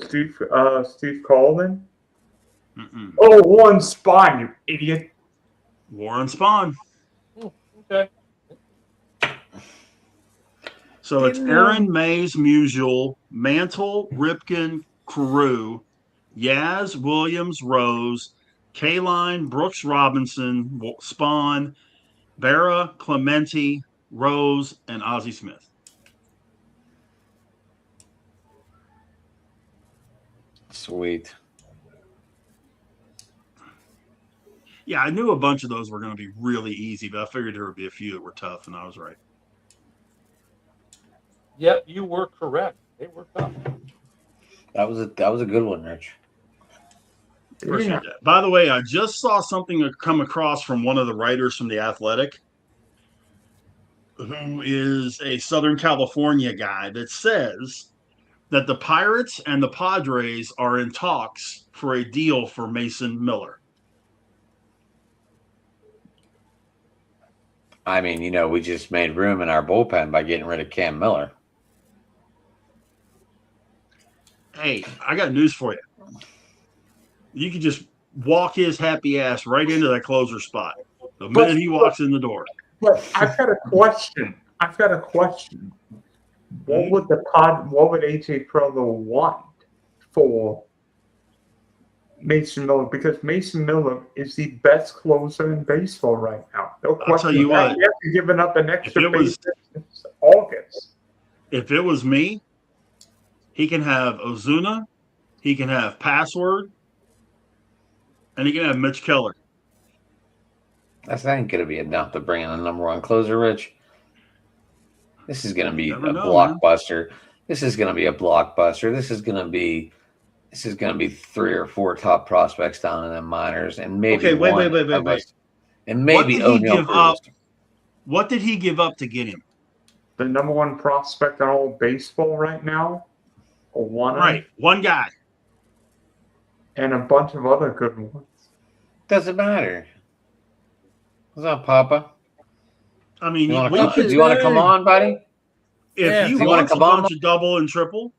Steve Coleman? Mm-mm. Oh, Warren Spahn, you idiot. Warren Spahn. Okay. So it's Aaron, Mays, Musial, Mantle, Ripken, Carew, Yaz, Williams, Rose, Kaline, Brooks Robinson, Spahn, Berra, Clemente, Rose, and Ozzie Smith. Sweet. Yeah, I knew a bunch of those were going to be really easy, but I figured there would be a few that were tough, and I was right. Yep, you were correct. They were tough. That was a good one, Rich. Appreciate that. By the way, I just saw something come across from one of the writers from The Athletic, who is a Southern California guy, that says that the Pirates and the Padres are in talks for a deal for Mason Miller. I mean, we just made room in our bullpen by getting rid of Cam Miller. Hey, I got news for you. You could just walk his happy ass right into that closer spot the minute he walks in the door. But I've got a question. What would AJ Preller want for Mason Miller? Because Mason Miller is the best closer in baseball right now. No question. I'll tell you what. He hasn't given up an extra If it was- base since August. If it was me, He can have Ozuna. He can have Password. And he can have Mitch Keller. That's not going to be enough to bring in a number one closer, Rich. This is going to be blockbuster. Man. This is going to be a blockbuster. This is going to be 3 or 4 top prospects down in the minors, and maybe wait. And maybe O'Neal Cruz. What did he give up to get him? The number one prospect in all baseball right now, one guy, and a bunch of other good ones. Doesn't matter. What's up, Papa? I mean, do you want to come on, buddy? If he wants a bunch of double and triple,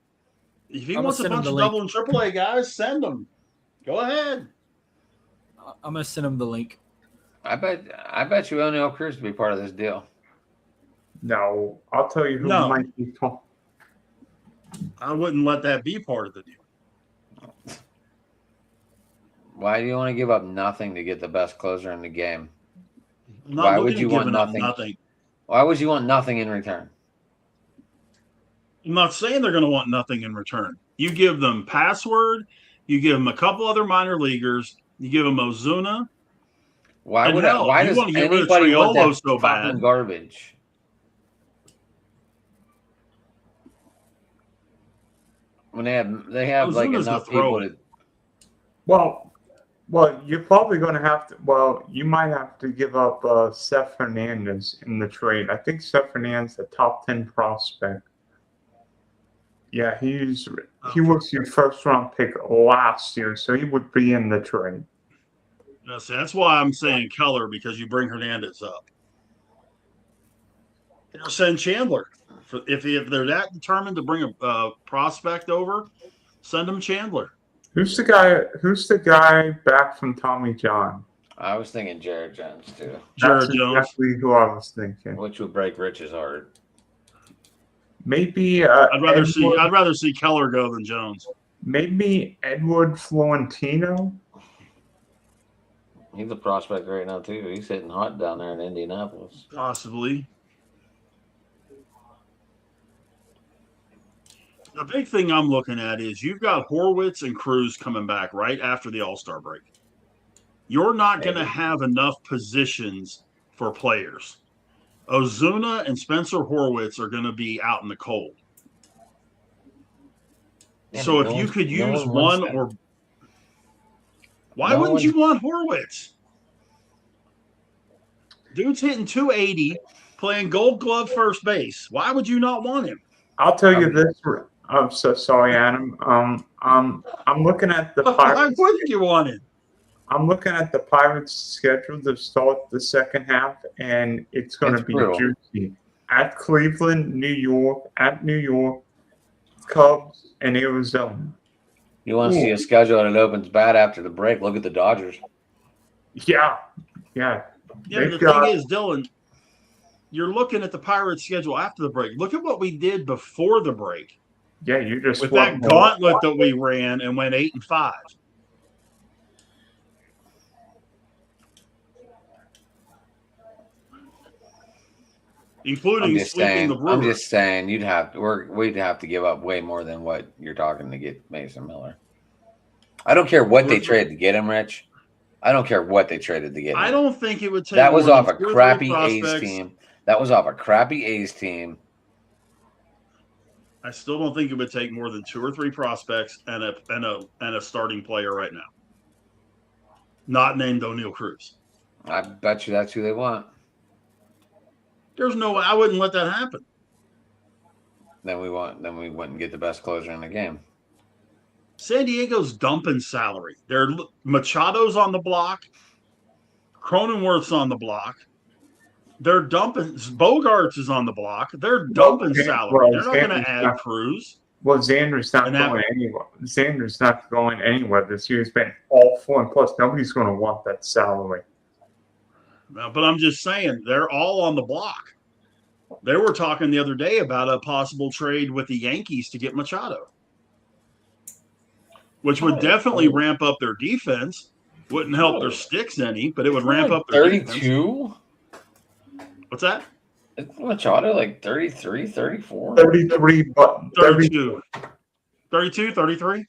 if he wants a bunch of double and triple A guys, send them. Go ahead. I'm gonna send him the link. I bet you O'Neal Cruz to be part of this deal. No, I'll tell you who might be. I wouldn't let that be part of the deal. Why do you want to give up nothing to get the best closer in the game? Why would you want nothing? Why would you want nothing in return? I'm not saying they're going to want nothing in return. You give them Password. You give them a couple other minor leaguers. You give them Ozuna. Why does anybody want that so bad? Garbage? When they have like enough people to. Well, you're probably going to have to. Well, you might have to give up Seth Hernandez in the trade. I think Seth Hernandez is a top 10 prospect. Yeah, he was your first round pick last year, so he would be in the trade. No, see, that's why I'm saying Keller, because you bring Hernandez up. They'll send Chandler. If they're that determined to bring a prospect over, send them Chandler. Who's the guy back from Tommy John? I was thinking Jared Jones too. That's exactly who I was thinking. Which would break Rich's heart. Maybe I'd rather see Keller go than Jones. Maybe Edward Florentino. He's a prospect right now too. He's hitting hot down there in Indianapolis. Possibly. The big thing I'm looking at is you've got Horwitz and Cruz coming back right after the All-Star break. You're not going to have enough positions for players. Ozuna and Spencer Horwitz are going to be out in the cold. So if you could use one or – why wouldn't you want Horwitz? Dude's hitting 280, playing Gold Glove first base. Why would you not want him? I'll tell you this. I'm so sorry, Adam. I'm looking at the Pirates. Why wouldn't you want him? I'm looking at the Pirates' schedule to start the second half, and it's going to be juicy. At Cleveland, New York, Cubs, and Arizona. You want to see a schedule that opens bad after the break? Look at the Dodgers. Yeah. Yeah, the thing is, Dylan, you're looking at the Pirates' schedule after the break. Look at what we did before the break. Yeah, you just with that gauntlet that we ran and went 8-5. Including sweeping the Brewers. I'm just saying we'd have to give up way more than what you're talking to get Mason Miller. I don't care what they traded to get him, Rich. I don't care what they traded to get him. I don't think it would take. That was off a crappy A's team. That was off a crappy A's team. I still don't think it would take more than 2 or 3 prospects and a starting player right now. Not named O'Neal Cruz. I bet you that's who they want. There's no way. I wouldn't let that happen. Then we wouldn't get the best closer in the game. San Diego's dumping salary. Machado's on the block. Cronenworth's on the block. They're dumping. Bogarts is on the block. They're dumping salary. They're not going to add Cruz. Well, Xander's not going anywhere. Xander's not going anywhere this year. He's been awful, and plus nobody's going to want that salary. But I'm just saying, they're all on the block. They were talking the other day about a possible trade with the Yankees to get Machado, which would definitely ramp up their defense. Wouldn't help their sticks any, but it would ramp up their 32? What's that? Isn't Machado like 33, 34? 33, but 32. 32, 33?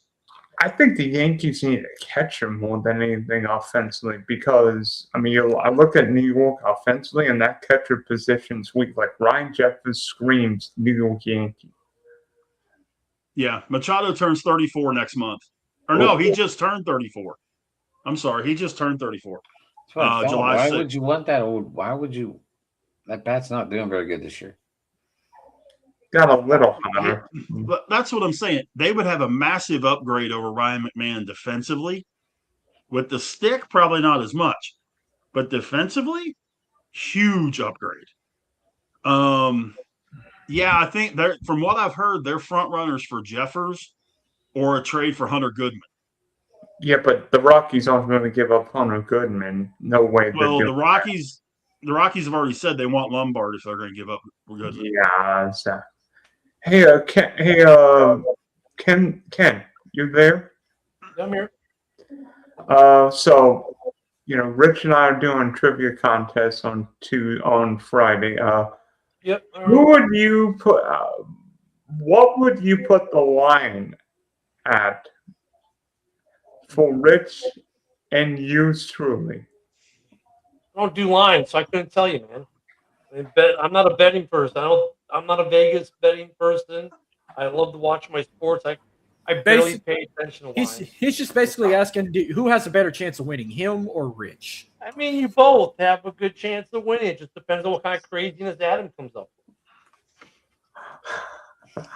I think the Yankees need to catch him more than anything offensively because, I mean, I look at New York offensively and that catcher position's weak. Like Ryan Jeffers screams New York Yankee. Yeah, Machado turns 34 next month. Or no, he just turned 34. I'm sorry, he just turned 34. That's what I thought. July Why 6th. would you want that old? Why would you? That bat's not doing very good this year. Got a little hotter. But that's what I'm saying. They would have a massive upgrade over Ryan McMahon defensively. With the stick, probably not as much. But defensively, huge upgrade. Yeah, I think they're, from what I've heard, they're front runners for Jeffers or a trade for Hunter Goodman. Yeah, but the Rockies aren't going to give up Hunter Goodman. No way. Well, the Rockies have already said they want Lombard if they're going to give up Goodman. Yeah. Hey, Ken, you there? I'm here. So, Rich and I are doing trivia contests on Friday. Yep. Who would you put? What would you put the line at for Rich and yours truly? I don't do lines, so I couldn't tell you, man. I'm not a betting person. I'm not a Vegas betting person. I love to watch my sports. I barely pay attention to lines. He's just basically asking who has a better chance of winning, him or Rich? I mean, you both have a good chance of winning. It just depends on what kind of craziness Adam comes up with.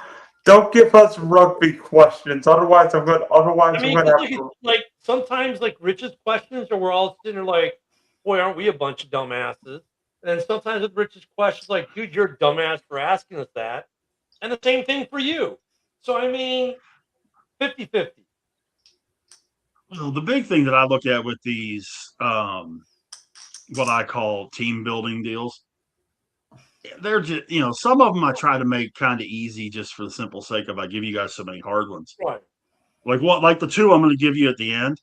Don't give us rugby questions, otherwise I'm going. Otherwise, I mean, I'm going to like sometimes like Rich's questions, or we're all sitting there like, boy, aren't we a bunch of dumbasses? And then sometimes with Rich's questions, like, dude, you're a dumbass for asking us that. And the same thing for you. So, I mean, 50-50. Well, the big thing that I look at with these, what I call team building deals, they're just, some of them I try to make kind of easy just for the simple sake of I give you guys so many hard ones. Right. Like the two I'm going to give you at the end,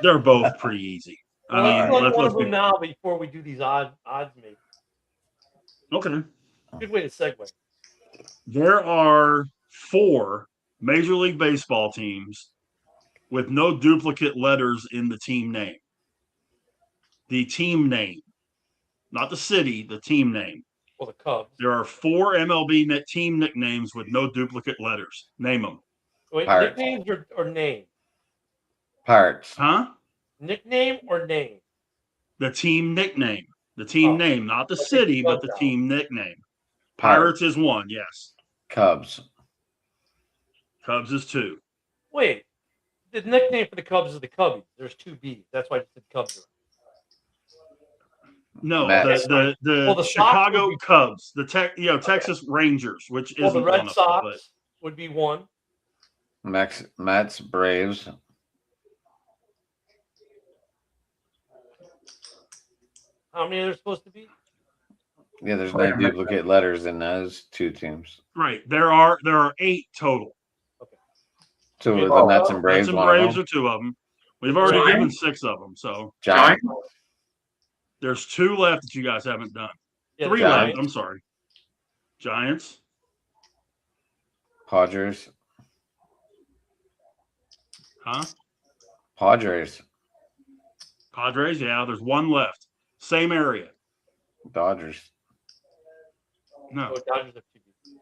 they're both pretty easy. Well, let's one of them now before we do these odds maybe. Okay. Good way to segue. There are 4 Major League Baseball teams with no duplicate letters in the team name. The team name, not the city, the team name. Well, the Cubs. There are 4 MLB team nicknames with no duplicate letters. Name them. Wait, Pirates. nicknames or name? Pirates. Huh? Nickname or name? The team nickname. The team name, not the city, but the team nickname. Pirates is 1, yes. Cubs. Cubs is 2. Wait, the nickname for the Cubs is the Cubbies. There's 2 B's. That's why I just said Cubs. No, the Chicago Cubs, the Texas Rangers, which is the Red Sox would be 1. Mets, Braves. How many are there supposed to be? Yeah, there's no duplicate letters in those 2 teams. Right. There are 8 total. Okay. So the Mets and Braves. Mets and Braves are 2 of them. We've already given 6 of them. So Giants. There's 2 left that you guys haven't done. Yeah, 3 left. I'm sorry. Giants. Padres. Huh? Padres. Padres. Yeah, there's 1 left. Same area. Dodgers. No. Oh, Dodgers have 2 B's.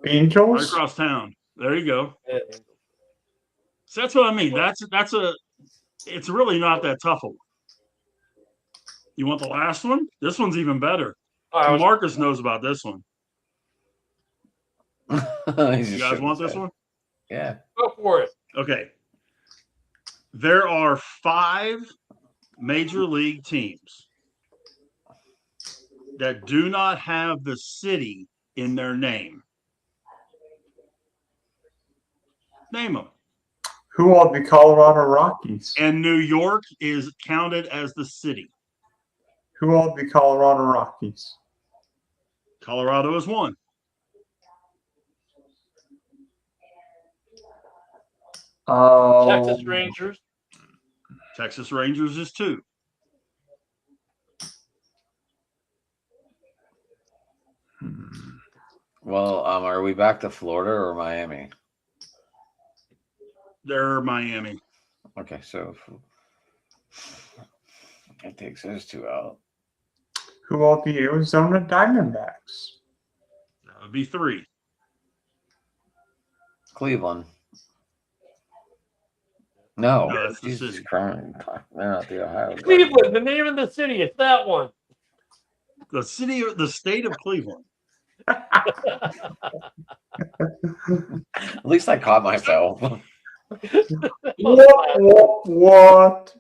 Angels. Right across town. There you go. Yeah, So that's what I mean. It's really not that tough a one. You want the last one? This one's even better. Marcus knows about this one. You guys want this one? Yeah. Go for it. Okay. There are 5 major league teams that do not have the city in their name. Name them. Who are the Colorado Rockies? And New York is counted as the city. Who are the Colorado Rockies? Colorado is 1. Texas Rangers. Texas Rangers is 2. Well, are we back to Florida or Miami? They're Miami. Okay, so it takes those two out. Who are the Arizona Diamondbacks? That would be 3. Cleveland. No, No, that's the Jesus city. Christ. They're not the Ohio. Cleveland, the name of the city. It's that one. The state of Cleveland. At least I caught myself. What?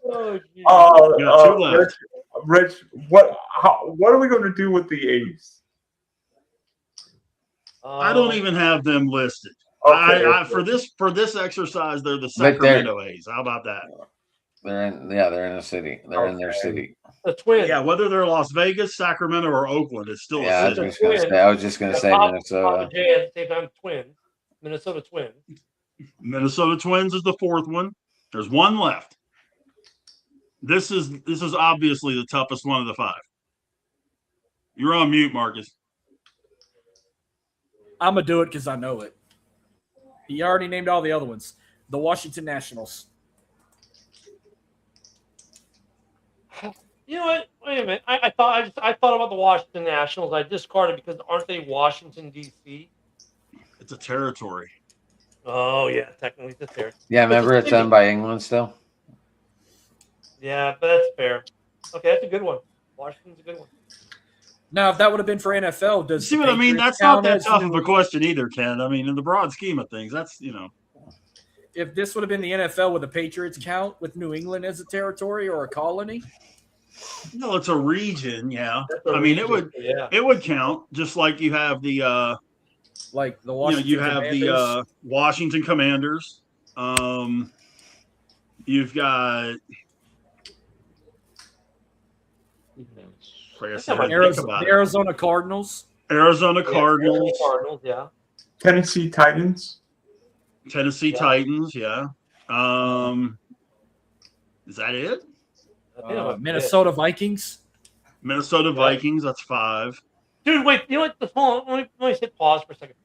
Oh, geez. You got 2 left. Rich, what are we going to do with the A's? I don't even have them listed. Okay. For this exercise, they're the Sacramento A's. How about that? They're in the city. They're in their city. The Twins. Yeah, whether they're Las Vegas, Sacramento, or Oakland, it's still Yeah, a city. I was just gonna say Minnesota. J at the same time, Twins. Minnesota Twins. Minnesota Twins is the 4th one. There's 1 left. This is obviously the toughest one of the 5. You're on mute, Marcus. I'm gonna do it because I know it. He already named all the other ones. The Washington Nationals. You know what? Wait a minute. I thought about the Washington Nationals. I discarded because aren't they Washington D.C.? It's a territory. Oh yeah, technically it's there. Yeah, remember it's owned by England still. Yeah, but that's fair. Okay, that's a good one. Washington's a good one. Now, if that would have been for NFL, does See the what I mean? Patriots That's not count that as tough of New- a question either, Ken. I mean, in the broad scheme of things, that's If this would have been the NFL, would the Patriots count with New England as a territory or a colony? No, it's a region. Yeah, That's a I mean, region, yeah. it would count, just like you have the Like the Washington you have Commanders? the Washington Commanders. You've got like I said, the Arizona Cardinals. Arizona Cardinals, Cardinals, yeah. Tennessee Titans. Tennessee Titans, yeah. Is that it? Minnesota Vikings. Minnesota Vikings, that's 5. Dude, wait. You know what? Hold on. Let me say pause for a second.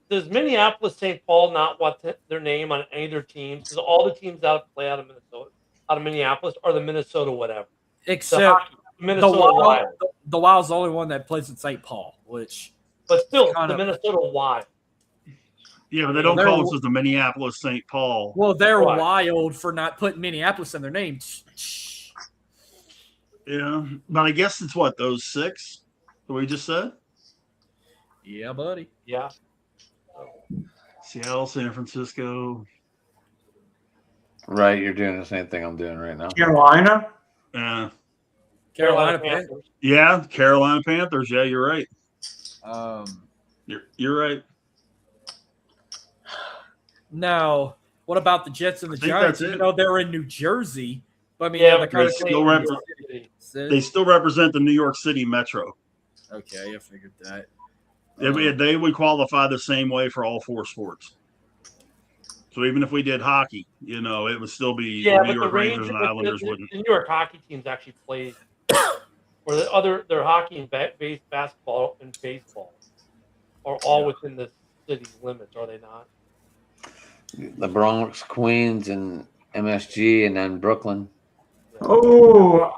Does Minneapolis St. Paul not want their name on any of their teams? Because all the teams that play out of Minneapolis are the Minnesota whatever. Except Minnesota Wild. The Wild's the only one that plays in St. Paul, which. But still, the Minnesota Wild. Yeah, but they don't call us as the Minneapolis St. Paul. Well, they're wild for not putting Minneapolis in their name. Yeah, but I guess it's what, those 6 that we just said? Yeah, buddy. Yeah. Seattle, San Francisco. Right, you're doing the same thing I'm doing right now. Carolina. Yeah. Carolina Panthers. Yeah, Carolina Panthers. Yeah, you're right. You're right. Now, what about the Jets and the Giants? Even though they're in New Jersey, but I mean, they still represent the New York City Metro. Okay, I figured that. They would qualify the same way for all 4 sports. So even if we did hockey, it would still be the New York Rangers and Islanders wouldn't. The New York hockey teams actually play, or their hockey and basketball and baseball are all within the city's limits, are they not? The Bronx, Queens, and MSG, and then Brooklyn. Oh,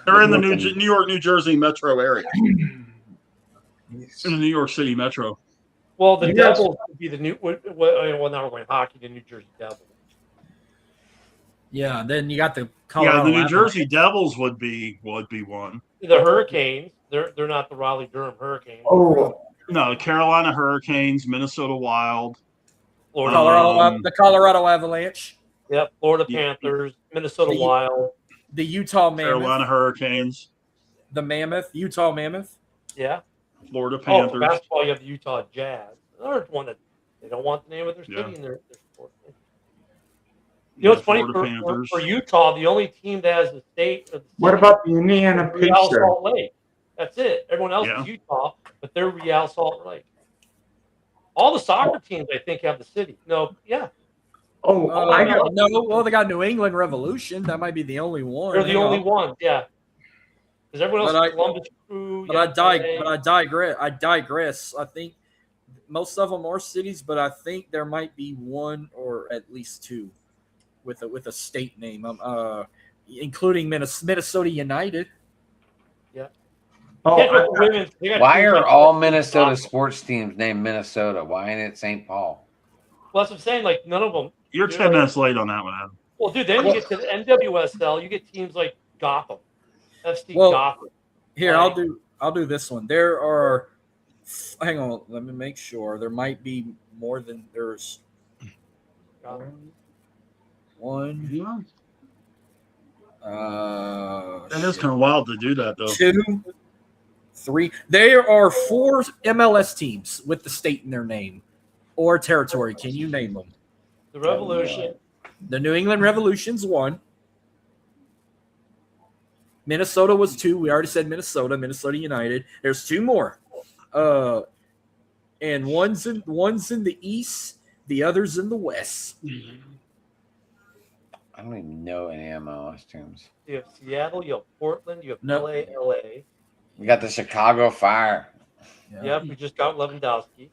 they're in the New York, New Jersey metro area. In the New York City metro. Well, the Devils would be the new. Well, now we're going hockey. The New Jersey Devils. Yeah, then you got the Colorado. Yeah, the New Jersey Devils would be one. The Hurricanes. They're not the Raleigh-Durham Hurricanes. Oh no, the Carolina Hurricanes, Minnesota Wild, the Colorado Avalanche. Yep, Florida Panthers, Minnesota Wild, the Utah Mammoth, Carolina Hurricanes, the Mammoth, Utah Mammoth. Yeah. Florida Panthers. For basketball, you have the Utah Jazz. Another one that they don't want the name of their city in their sport. You know what's funny for Utah? The only team that has the state. What about the Indiana Pacers? Real Pacers? Salt Lake. That's it. Everyone else is Utah, but they're Real Salt Lake. All the soccer teams, I think, have the city. No, yeah. No. Well, they got New England Revolution. That might be the only one. They're the only one. Yeah. Because everyone else, But I- Columbus Crew. But I digress. I think most of them are cities, but I think there might be one or at least two with a state name. Including Minnesota United. Oh, Can't go I- for women's. They got Why teams are like all Bastille. Minnesota sports teams named Minnesota? Why ain't it St. Paul? Well, that's what I'm saying. Like none of them. You're Dude, 10 like- minutes late on that one, Adam. Well, dude, then you get to the NWSL. You get teams like Gotham, FC Well, Gotham. Here, Like- I'll do this one. There are. Hang on, let me make sure. There might be more than there's Gotham. one. Yeah. That Shit. is kind of wild to do that, though. 2, 3. There are 4 MLS teams with the state in their name or territory. Can you name them? The Revolution. The New England Revolution's 1. Minnesota was 2. We already said Minnesota United. There's 2 more. And one's in the east, the other's in the west. I don't even know any MLS teams. You have Seattle. You have Portland. You have No. LA. We got the Chicago Fire. Yep, we just got Lewandowski.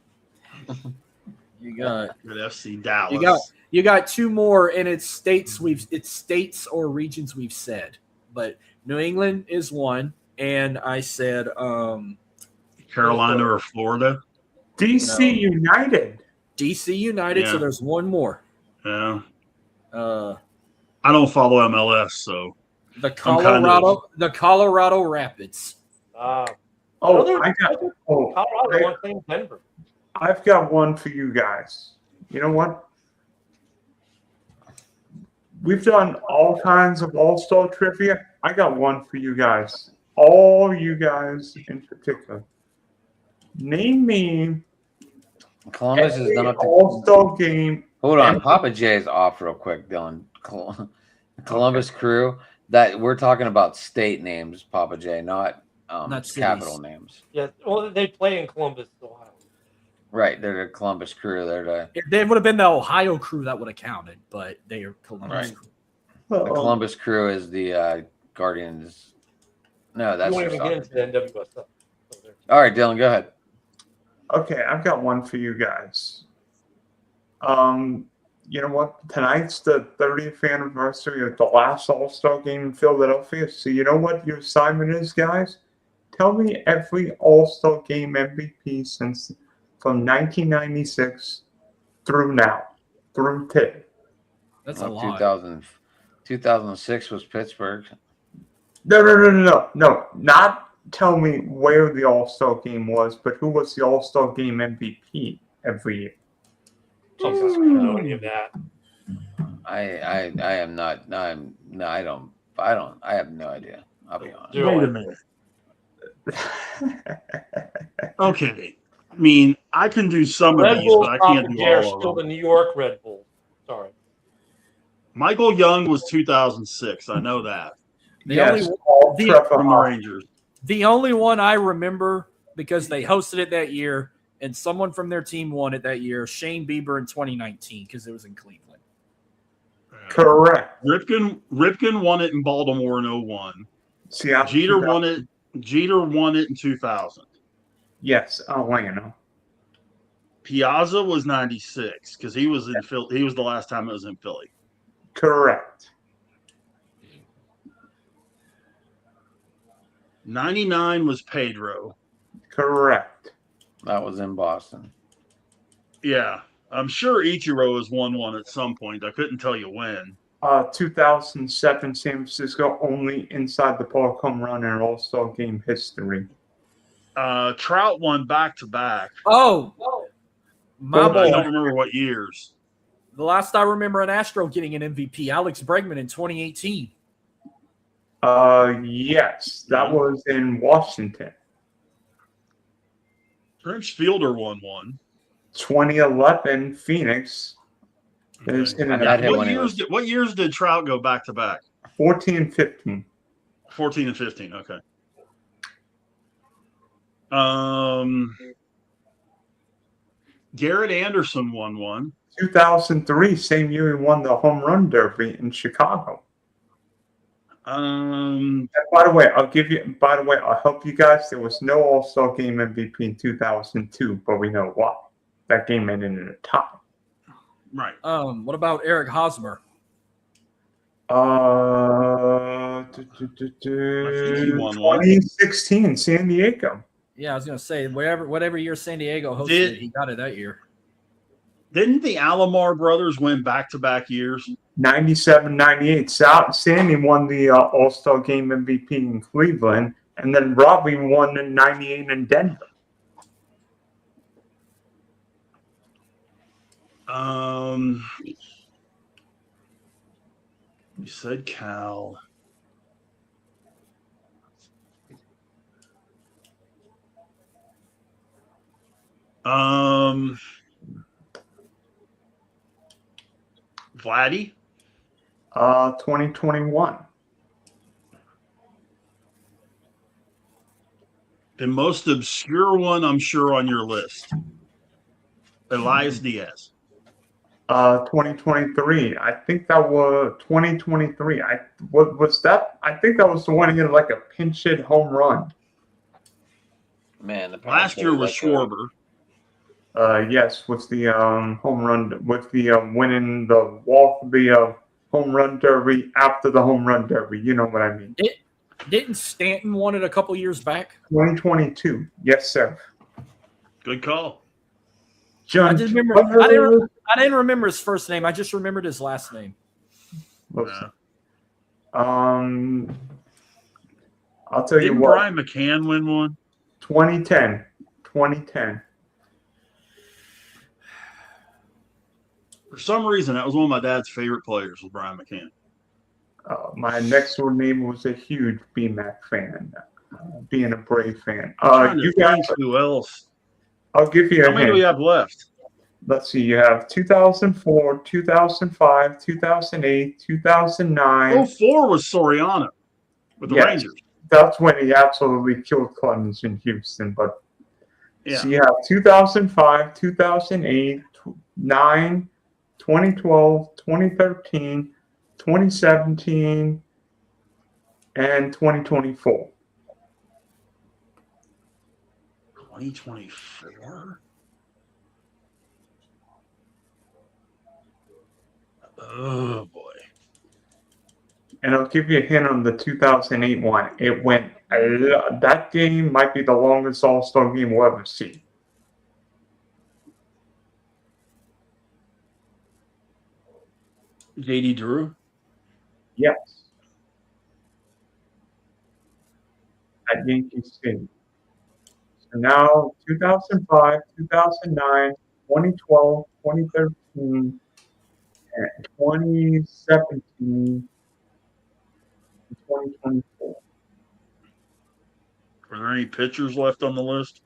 You got Good FC Dallas. you got 2 more, and it's states or regions we've said. But New England is 1, and I said Carolina or Florida. DC No. United. DC United. So Yeah. there's 1 more. Yeah. Uh, I don't follow MLS, so the kind Colorado Rapids. Oh, Another- I got. Oh, Colorado one thing, Denver. I've got one for you guys. You know what? We've done all kinds of all-star trivia. I got one for you guys. All you guys in particular. Name me Columbus is every not. all-star game. Hold on, Papa J's off real quick, Dylan. Columbus Crew. That we're talking about state names, Papa J, not Not capital cities. names. Yeah, well, they play in Columbus, Ohio. Right, they're the Columbus Crew. They're the They would have been the Ohio crew that would have counted, but they are Columbus. Right. Crew. The Columbus Crew is the Guardians. No, that's You won't for even get soccer. into the NWSL. All right, Dylan, go ahead. Okay, I've got one for you guys. You know what? Tonight's the 30th anniversary of the last All-Star game in Philadelphia. So you know what your assignment is, guys? Tell me every All-Star game MVP from 1996 through now, through today. That's a Well, lot. 2006 was Pittsburgh. No. Not tell me where the All-Star game was, but who was the All-Star game MVP every year. Jesus, I don't know any of that. I am not. I have no idea. I'll be honest. Zero. Wait a minute. Okay. I mean, I can do some of Red these, Bulls, but I Papa can't do J are all still of the them. New York Red Bulls. Sorry. Michael Young was 2006. I know that. Yes, the- Trevor From the Hoff. Rangers. The only one I remember because they hosted it that year and someone from their team won it that year, Shane Bieber in 2019 because it was in Cleveland. Correct. Ripken won it in Baltimore in 01. Seattle. Jeter won it in 2000. Yes, Atlanta. Piazza was 96 because he was in Philly. He was the last time it was in Philly. Correct. 99 was Pedro. Correct. That was in Boston. Yeah. I'm sure Ichiro has won one at some point. I couldn't tell you when. 2007 San Francisco, only inside the park home run in All-Star game history. Trout won back-to-back. Oh, my Oh, But I don't boy. remember what years. The last I remember an Astro getting an MVP, Alex Bregman in 2018. Yes, that was in Washington. Prince Fielder won one. 2011 Phoenix. Is Okay. in That hit What when he years, what years did Trout go back-to-back? 14 15. 14 and 15. Okay. Garrett Anderson won one. 2003, same year he won the home run derby in Chicago. And by the way, I'll help you guys. There was no All-Star Game MVP in 2002, but we know why. That game ended in a tie. Right. What about Eric Hosmer? I think he won one. 2016, San Diego. Yeah, I was gonna say whatever year San Diego hosted it, he got it that year. Didn't the Alomar brothers win back-to-back years? 97, 98. Sandy won the All-Star Game MVP in Cleveland, and then Robbie won in 98 in Denver. You said Cal. Vladdy? 2021. The most obscure one, I'm sure, on your list. Elias Diaz. 2023. I think that was 2023. What was that? I think that was the one he had like a pinch hit home run. Man, the Last year was Schwarber. Yes, with the home run, with the winning the home run derby after the home run derby. You know what I mean? Didn't Stanton won it a couple years back? 2022. Yes, sir. Good call. John. I didn't remember his first name. I just remembered his last name. Yeah. I'll tell you Didn't what. Brian McCann win one? 2010. For some reason, that was one of my dad's favorite players, was Brian McCann. My next door neighbor was a huge BMAC fan, being a Brave fan. You guys, who else? I'll give you a hint. How many do we have left? Let's see. You have 2004, 2005, 2008, 2009. 04 was Soriano with the Rangers. That's when he absolutely killed Clemens in Houston. But yeah. So you have 2005, 2008, 9, 2012, 2013, 2017, and 2024. 2024? Oh, boy. And I'll give you a hint on the 2008 one. It went, that game might be the longest All-Star game we'll ever see. JD Drew? Yes. At Yankee Stadium. So now 2005, 2009, 2012, 2013, and 2017, and 2024. Are there any pitchers left on the list?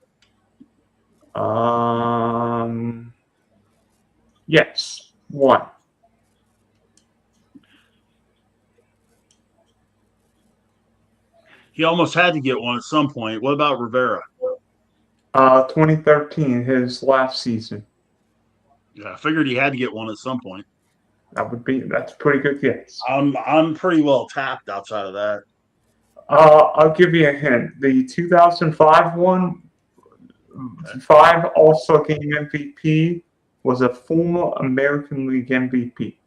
Yes, one. He almost had to get one at some point. What about Rivera? 2013, his last season. Yeah, I figured he had to get one at some point. That's a pretty good guess. I'm pretty well tapped outside of that. I'll give you a hint. The 2005 one, 5 All-Star Game MVP, was a former American League MVP.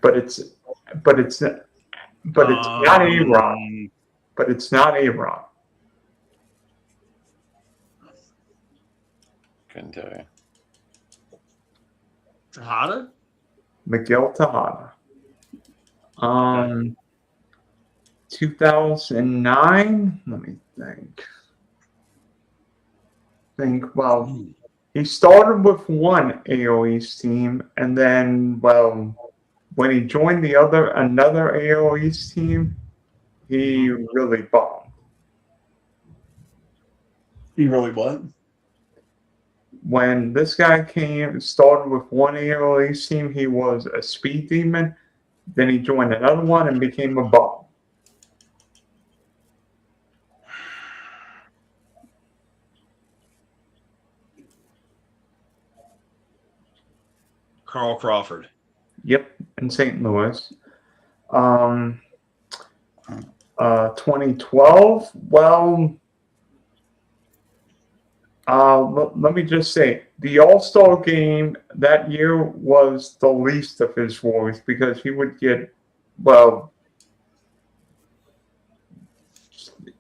But it's not A-Rod. But it's not A-Rod. Couldn't tell you. Tejada? Miguel Tejada. 2009. Let me think. Well, he started with one AL East team, and then, well, when he joined another AL East team, he really bombed. He really what? When this guy started with one AL East team, he was a speed demon. Then he joined another one and became a bomb. Carl Crawford. Yep, in St. Louis. 2012. Well, let me just say, the All-Star game that year was the least of his worries because he would get, well,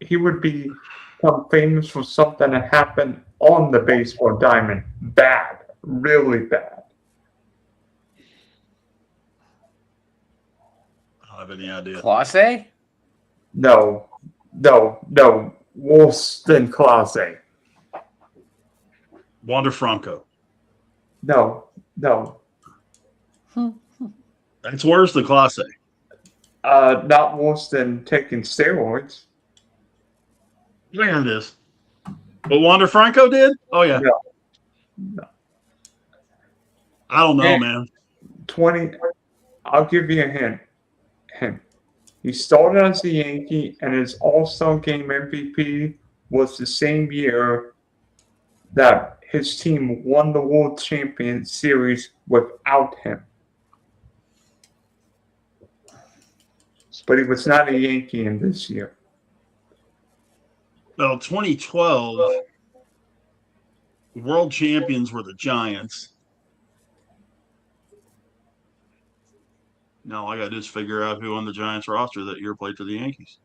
he would become famous for something that happened on the baseball diamond. Bad, really bad. I don't have any idea. Clase? No. Worse than Clase. Wander Franco. No. That's worse than Clase. Not worse than taking steroids. Yeah, it is. But Wander Franco did? Oh, yeah. No. I don't know, Yeah. man. 20. I'll give you a hint. He started as a Yankee, and his All-Star Game MVP was the same year that his team won the World Champion Series without him. But he was not a Yankee in this year. Well, 2012, world champions were the Giants. Now all I got to do is figure out who on the Giants roster that year played for the Yankees.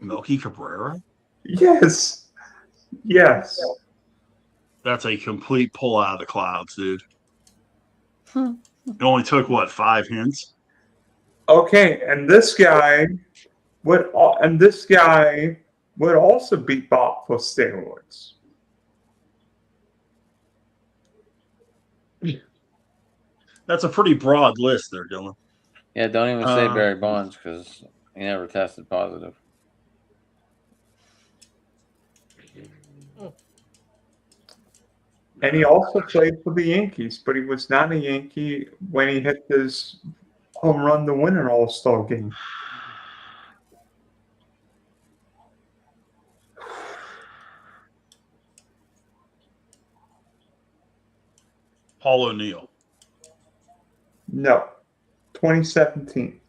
Melky Cabrera? Yes. That's a complete pull out of the clouds, dude. It only took, 5 hints? Okay, and this guy would also be bought for steroids. That's a pretty broad list there, Dylan. Yeah, don't even say Barry Bonds because he never tested positive. And he also played for the Yankees, but he was not a Yankee when he hit his home run to win an All-Star game. Paul O'Neill. No. 2017.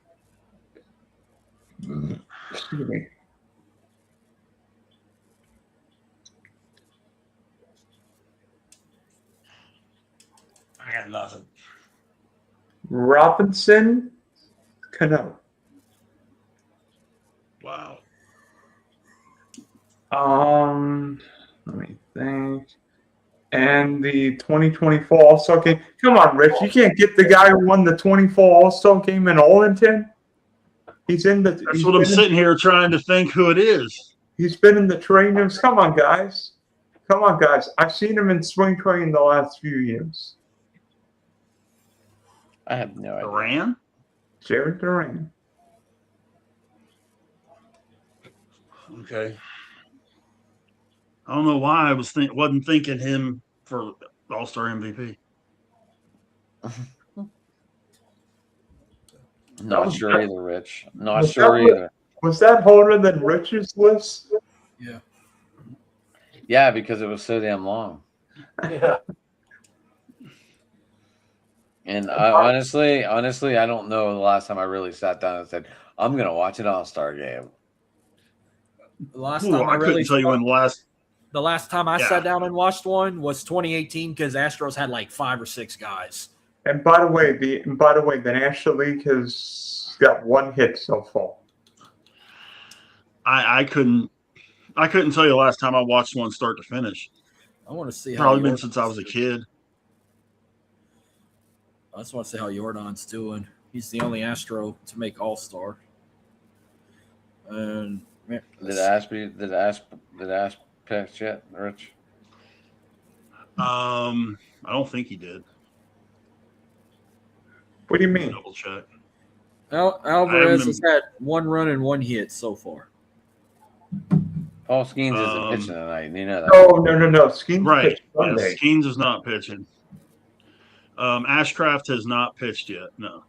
Excuse me. I got nothing. Robinson Cano. Wow. Let me think. And the 2024 All-Star game. Come on, Rich. You can't get the guy who won the 24 All-Star game in Arlington. That's what I'm sitting here trying to think who it is. He's been in the trainers. Come on, guys. I've seen him in spring training the last few years. I have no idea. Duran? Jared Duran. Okay. I don't know why I wasn't thinking him for All-Star MVP. Not sure either, Rich. Not sure either. Was that harder than Rich's list? Yeah. Yeah, because it was so damn long. Yeah. And honestly, I don't know the last time I really sat down and said, I'm going to watch an All-Star game. The last time I couldn't tell you when the last time I sat down and watched one was 2018 because Astros had like 5 or 6 guys. And by the way, the National League has got 1 hit so far. I couldn't tell you the last time I watched one start to finish. I want to see how Probably been since I was a kid. I just want to see how Jordan's doing. He's the only Astro to make All-Star. And man, Did Ash pitch yet, Rich? I don't think he did. What do you mean? Double check. Alvarez has had 1 run and 1 hit so far. Paul Skeens isn't pitching tonight. You know that. No. Skeens Right. pitched Sunday. Yes, Skeens is not pitching. Ashcraft has not pitched yet. No.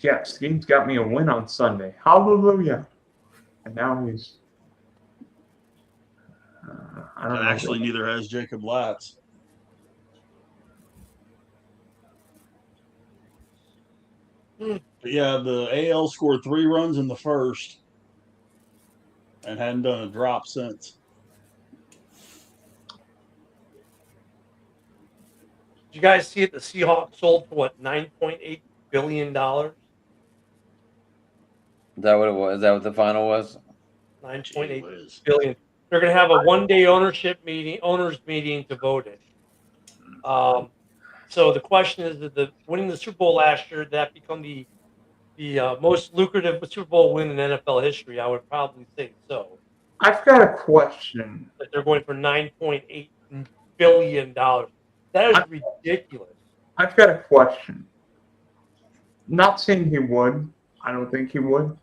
yes, he's got me a win on Sunday. Hallelujah. And now he's. I don't know. Actually, neither has Jacob Latz. But yeah, the AL scored 3 runs in the first and hadn't done a drop since. Did you guys see it? The Seahawks sold for what, $9.8 billion? Is that what it was? Is that what the final was? 9.8 billion. They're going to have a one-day owners meeting to vote it. So the question is, that winning the Super Bowl last year, did that become the most lucrative Super Bowl win in NFL history? I would probably say so. I've got a question. That they're going for $9.8 billion. That is ridiculous. I've got a question. Not saying he would. I don't think he would.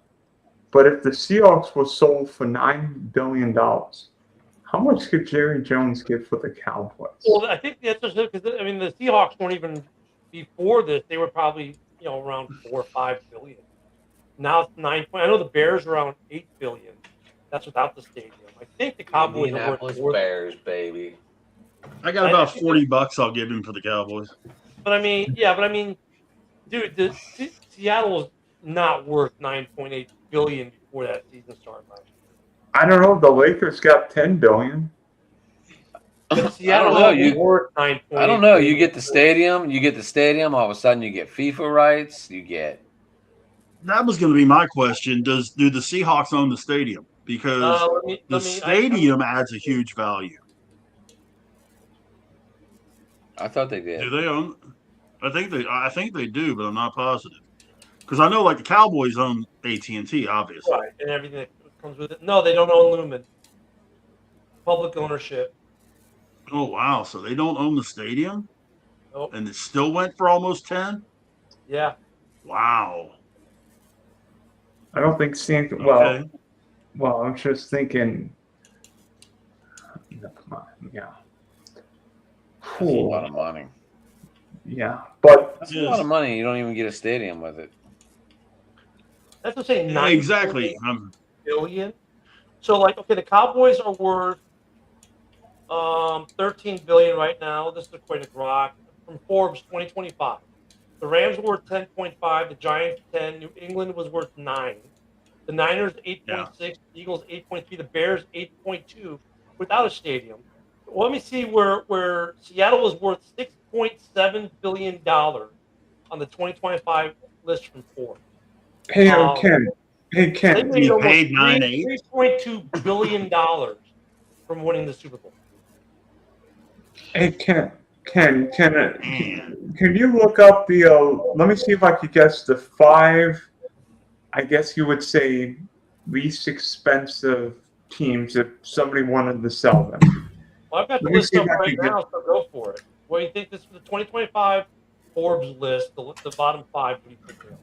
But if the Seahawks was sold for $9 billion, how much could Jerry Jones get for the Cowboys? Well, I think that's just because the Seahawks weren't even before this. They were probably around 4 or 5 billion. Now it's 9. I know the Bears are around 8 billion. That's without the stadium. I think the Cowboys are worth more. Bears, baby. I got about $40 I'll give him for the Cowboys. But dude, Seattle was not worth 9.8 billion before that season started last year. I don't know. The Lakers got 10 billion. Seattle worth 9.8 I don't know. You get the stadium. All of a sudden, you get FIFA rights. You get. That was going to be my question. Do the Seahawks own the stadium? Because the stadium adds a huge value. I thought they did. Do they own? I think they do, but I'm not positive. Because I know, like, the Cowboys own AT&T, obviously. Right, and everything that comes with it. No, they don't own Lumen. Public ownership. Oh, wow. So they don't own the stadium? Nope. And it still went for almost 10? Yeah. Wow. I don't think Okay. Well, I'm just thinking. Come on, yeah. That's a lot of money. Yeah, but That's a lot of money. You don't even get a stadium with it. That's what I'm saying. Yeah, exactly. Billion. So, the Cowboys are worth 13 billion right now. This is according to Grok from Forbes 2025. The Rams were worth 10.5. The Giants 10. New England was worth 9. The Niners 8.6. Yeah. The Eagles 8.3. The Bears 8.2 without a stadium. Well, let me see where Seattle was worth $6.7 billion on the 2025 list from Forbes. Hey, Ken. They made You almost paid 9.8? $3.2 billion from winning the Super Bowl. Hey, Ken, can you look up the? Let me see if I could guess the 5. I guess you would say least expensive teams if somebody wanted to sell them. Well, I've got the list up right now, so go for it. What do you think this is the 2025 Forbes list? The bottom 5. What do you think they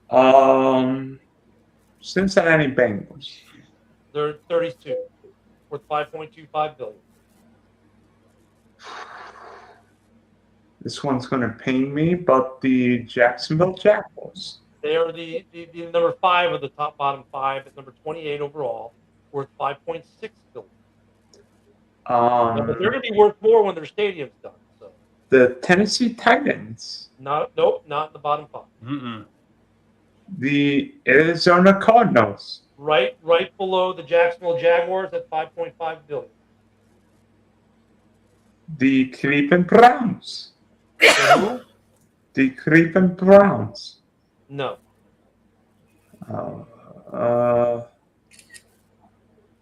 are? Cincinnati Bengals. They're 32, worth $5.25 billion. This one's going to pain me, but the Jacksonville Jaguars. They are the number 5 of the bottom 5 at number 28 overall, worth $5.6 billion. But they're going to be worth more when their stadium's done. So. The Tennessee Titans. Not in the bottom 5. Mm-mm. The Arizona Cardinals. Right below the Jacksonville Jaguars at $5.5 billion. The Cleveland Browns. Who? The Cleveland Browns. No.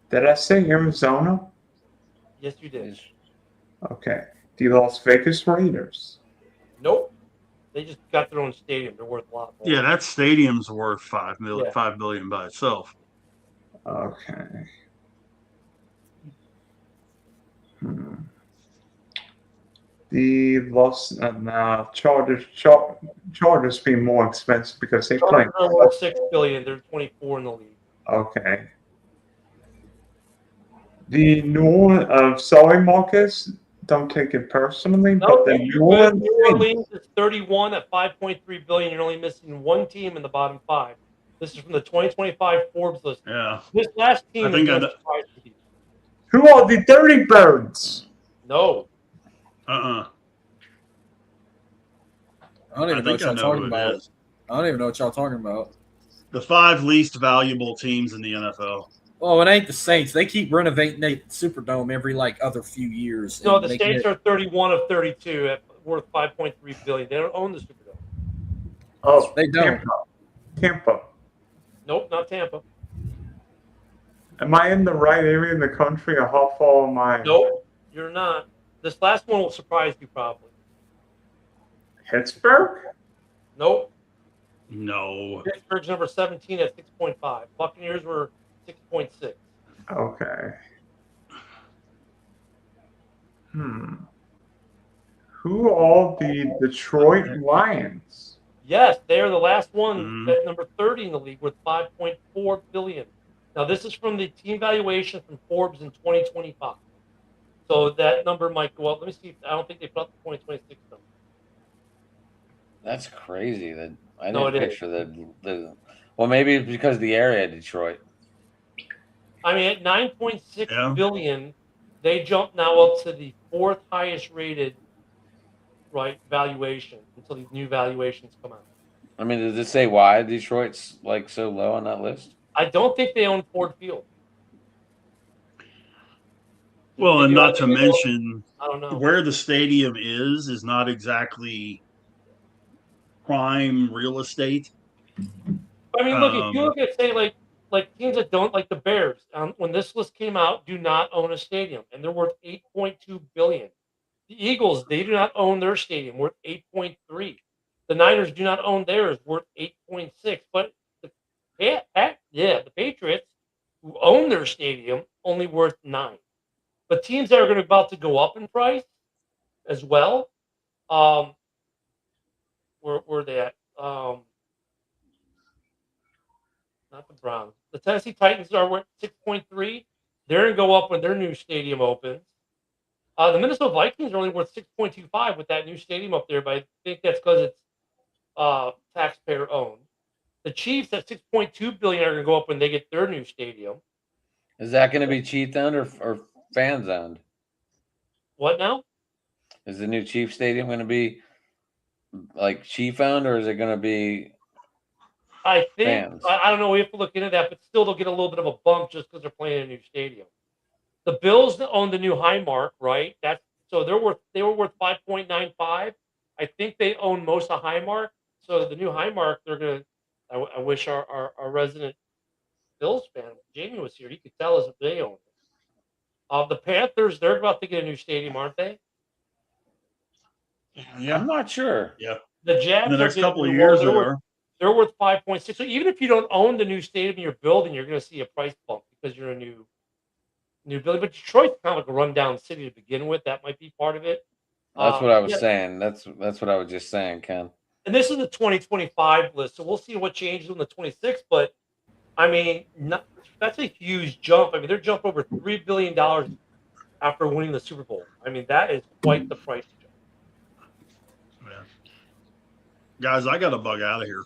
Did I say Arizona? Yes, you did. Okay. The Las Vegas Raiders. Nope. They just got their own stadium. They're worth a lot more. Yeah, that stadium's worth $5 billion by itself. Okay. The Chargers being more expensive because they play. Chargers are worth $6 billion. They're 24 in the league. Okay. The New Orleans, sorry, Marcus. don't take it personally, No, but the New Orleans is 31 at 5.3 billion. You're only missing one team in the bottom 5. This is from the 2025 Forbes list. Yeah. This last team I think is I not know. surprising people. Who are the Dirty Birds? No. Uh-uh. I don't even I know what think I y'all know talking who it about. is. I don't even know what y'all talking about. The 5 least valuable teams in the NFL. Oh, it ain't the Saints. They keep renovating the Superdome every other few years. No, and the making Saints it- are 31 of 32 at worth 5.3 billion. They don't own the Superdome. Oh, They don't. Tampa. Nope, not Tampa. Am I in the right area in the country, or how far am I? Nope, you're not. This last one will surprise you probably. Pittsburgh? Nope. No. Pittsburgh's number 17 at 6.5. Buccaneers were 6.6. Okay. Who are the Detroit Lions? Yes, they are the last one Mhm. at number 30 in the league with 5.4 billion. Now this is from the team valuation from Forbes in 2025. So that number might go up. Let me see. I don't think they put up the 2026 number. That's crazy. That I No, didn't it picture the. Well, maybe it's because of the area, Detroit. I mean, at 9.6 Yeah. billion, they jump now up to the 4th highest rated valuation until these new valuations come out. I mean, does it say why Detroit's like so low on that list? I don't think they own Ford Field. Well, They and do not have to the- mention I don't know. where the stadium is not exactly prime real estate. I mean, look, if you look at say like teams that don't like the Bears, when this list came out, do not own a stadium, and they're worth 8.2 billion. The Eagles, they do not own their stadium, worth 8.3. The Niners do not own theirs, worth 8.6. But the the Patriots, who own their stadium, only worth 9. But teams that are going to about to go up in price as well, where are they at? Not the Browns. The Tennessee Titans are worth 6.3. They're going to go up when their new stadium opens. The Minnesota Vikings are only worth 6.25 with that new stadium up there, but I think that's because it's taxpayer owned. The Chiefs at 6.2 billion are going to go up when they get their new stadium. Is that going to be Chiefs owned or fans owned? What now? Is the new Chiefs Stadium going to be like Chief owned, or is it going to be? I think Fans. I don't know. We have to look into that, but still they'll get a little bit of a bump just because they're playing a new stadium. The Bills own the new Highmark, right? So they were worth 5.95. I think they own most of Highmark. So the new Highmark, they're gonna. I wish our resident Bills fan Jamie was here. He could tell us if they own it. The Panthers, they're about to get a new stadium, aren't they? Yeah. I'm not sure. Yeah. The In Jags the are next getting couple of new years, one. they are. They're worth 5.6. So even if you don't own the new stadium you're building, you're going to see a price bump because you're a new building. But Detroit's kind of like a rundown city to begin with. That might be part of it. That's what I was Yeah. saying. That's what I was just saying, Ken. And this is the 2025 list, so we'll see what changes on the 26th. But I mean, that's a huge jump. I mean, they're jumped over $3 billion after winning the Super Bowl. I mean, that is quite the price jump. Yeah. Guys, I got to bug out of here.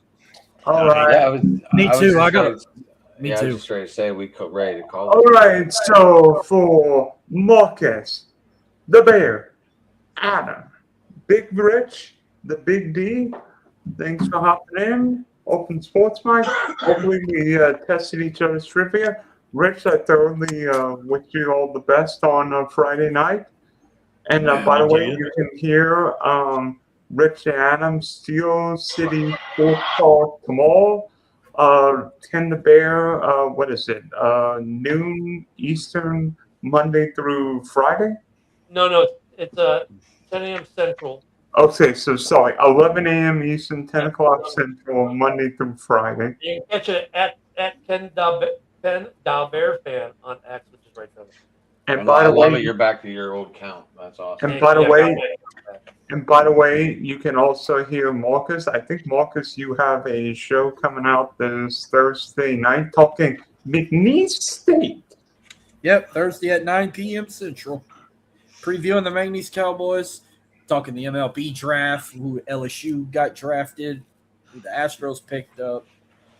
All right. Yeah, Me too. just I got ready- it. Me I too. was just ready to say we ready to call All it. right. So for Marcus, the Bear, Adam, Big Rich, the Big D, thanks for hopping in. Open Sports Mic. Hopefully we tested each other's trivia. Rich, I thoroughly wish you all the best on Friday night. And by the way, you can hear Rich and Adam, Steel City Sports Talk tomorrow. Ken the Bear, what is it? Noon Eastern, Monday through Friday? No, it's 10 a.m. Central. Okay, so sorry, 11 a.m. Eastern, 10 o'clock Central, Monday through Friday. You can catch it at Ken Bear fan on X, which is right there. And by the love way, it. You're back to your old count. That's awesome. and by the way, you can also hear Marcus. I think Marcus, you have a show coming out this Thursday night talking McNeese State. Yep, Thursday at 9 p.m. Central. previewing the Magnies Cowboys, talking the MLB draft, who LSU got drafted, who the Astros picked up,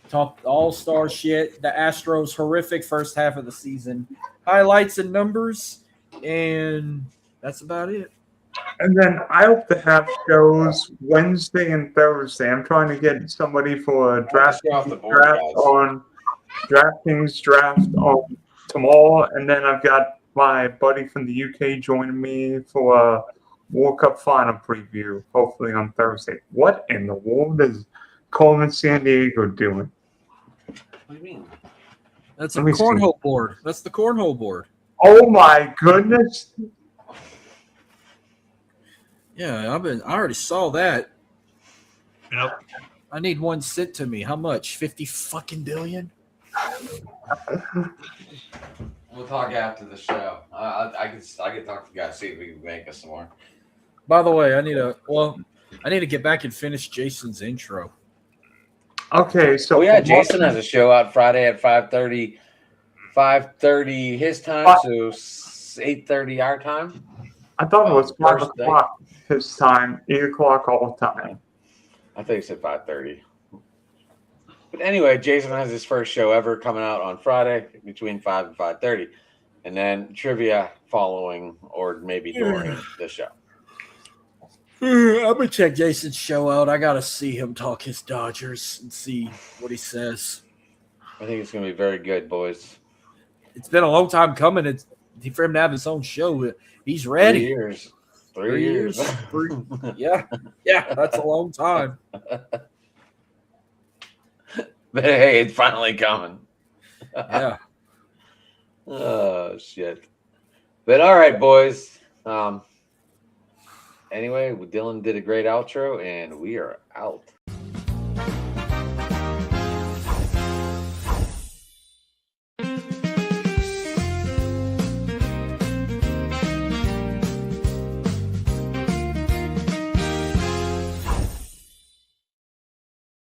talk all-star shit, the Astros' horrific first half of the season, highlights and numbers, and that's about it. And then I hope to have shows Wednesday and Thursday. I'm trying to get somebody for a DraftKings draft on tomorrow, and then I've got my buddy from the UK joining me for a World Cup final preview, hopefully on Thursday. What in the world is Coleman San Diego doing? What do you mean? That's a cornhole board. That's the cornhole board. Oh my goodness! Yeah, I already saw that. Yep. I need one sent to me. How much? 50 fucking billion? We'll talk after the show. I can talk to you guys, see if we can make us some more. By the way, I need to get back and finish Jason's intro. Okay, so Jason has a show out Friday at 5:30 his time, so 8:30 our time. I thought it was 5 o'clock his time, 8 o'clock all the time. I think he said 5:30. But anyway, Jason has his first show ever coming out on Friday between 5 and 5:30, and then trivia following or maybe during the show. I'm gonna check Jason's show out. I gotta see him talk his Dodgers and see what he says. I think it's gonna be very good, boys. It's been a long time coming. It's for him to have his own show. He's ready. 3 years. 3 years. Yeah, that's a long time. But hey, it's finally coming. Yeah. Oh shit. But all right, boys. Anyway, Dylan did a great outro, and we are out.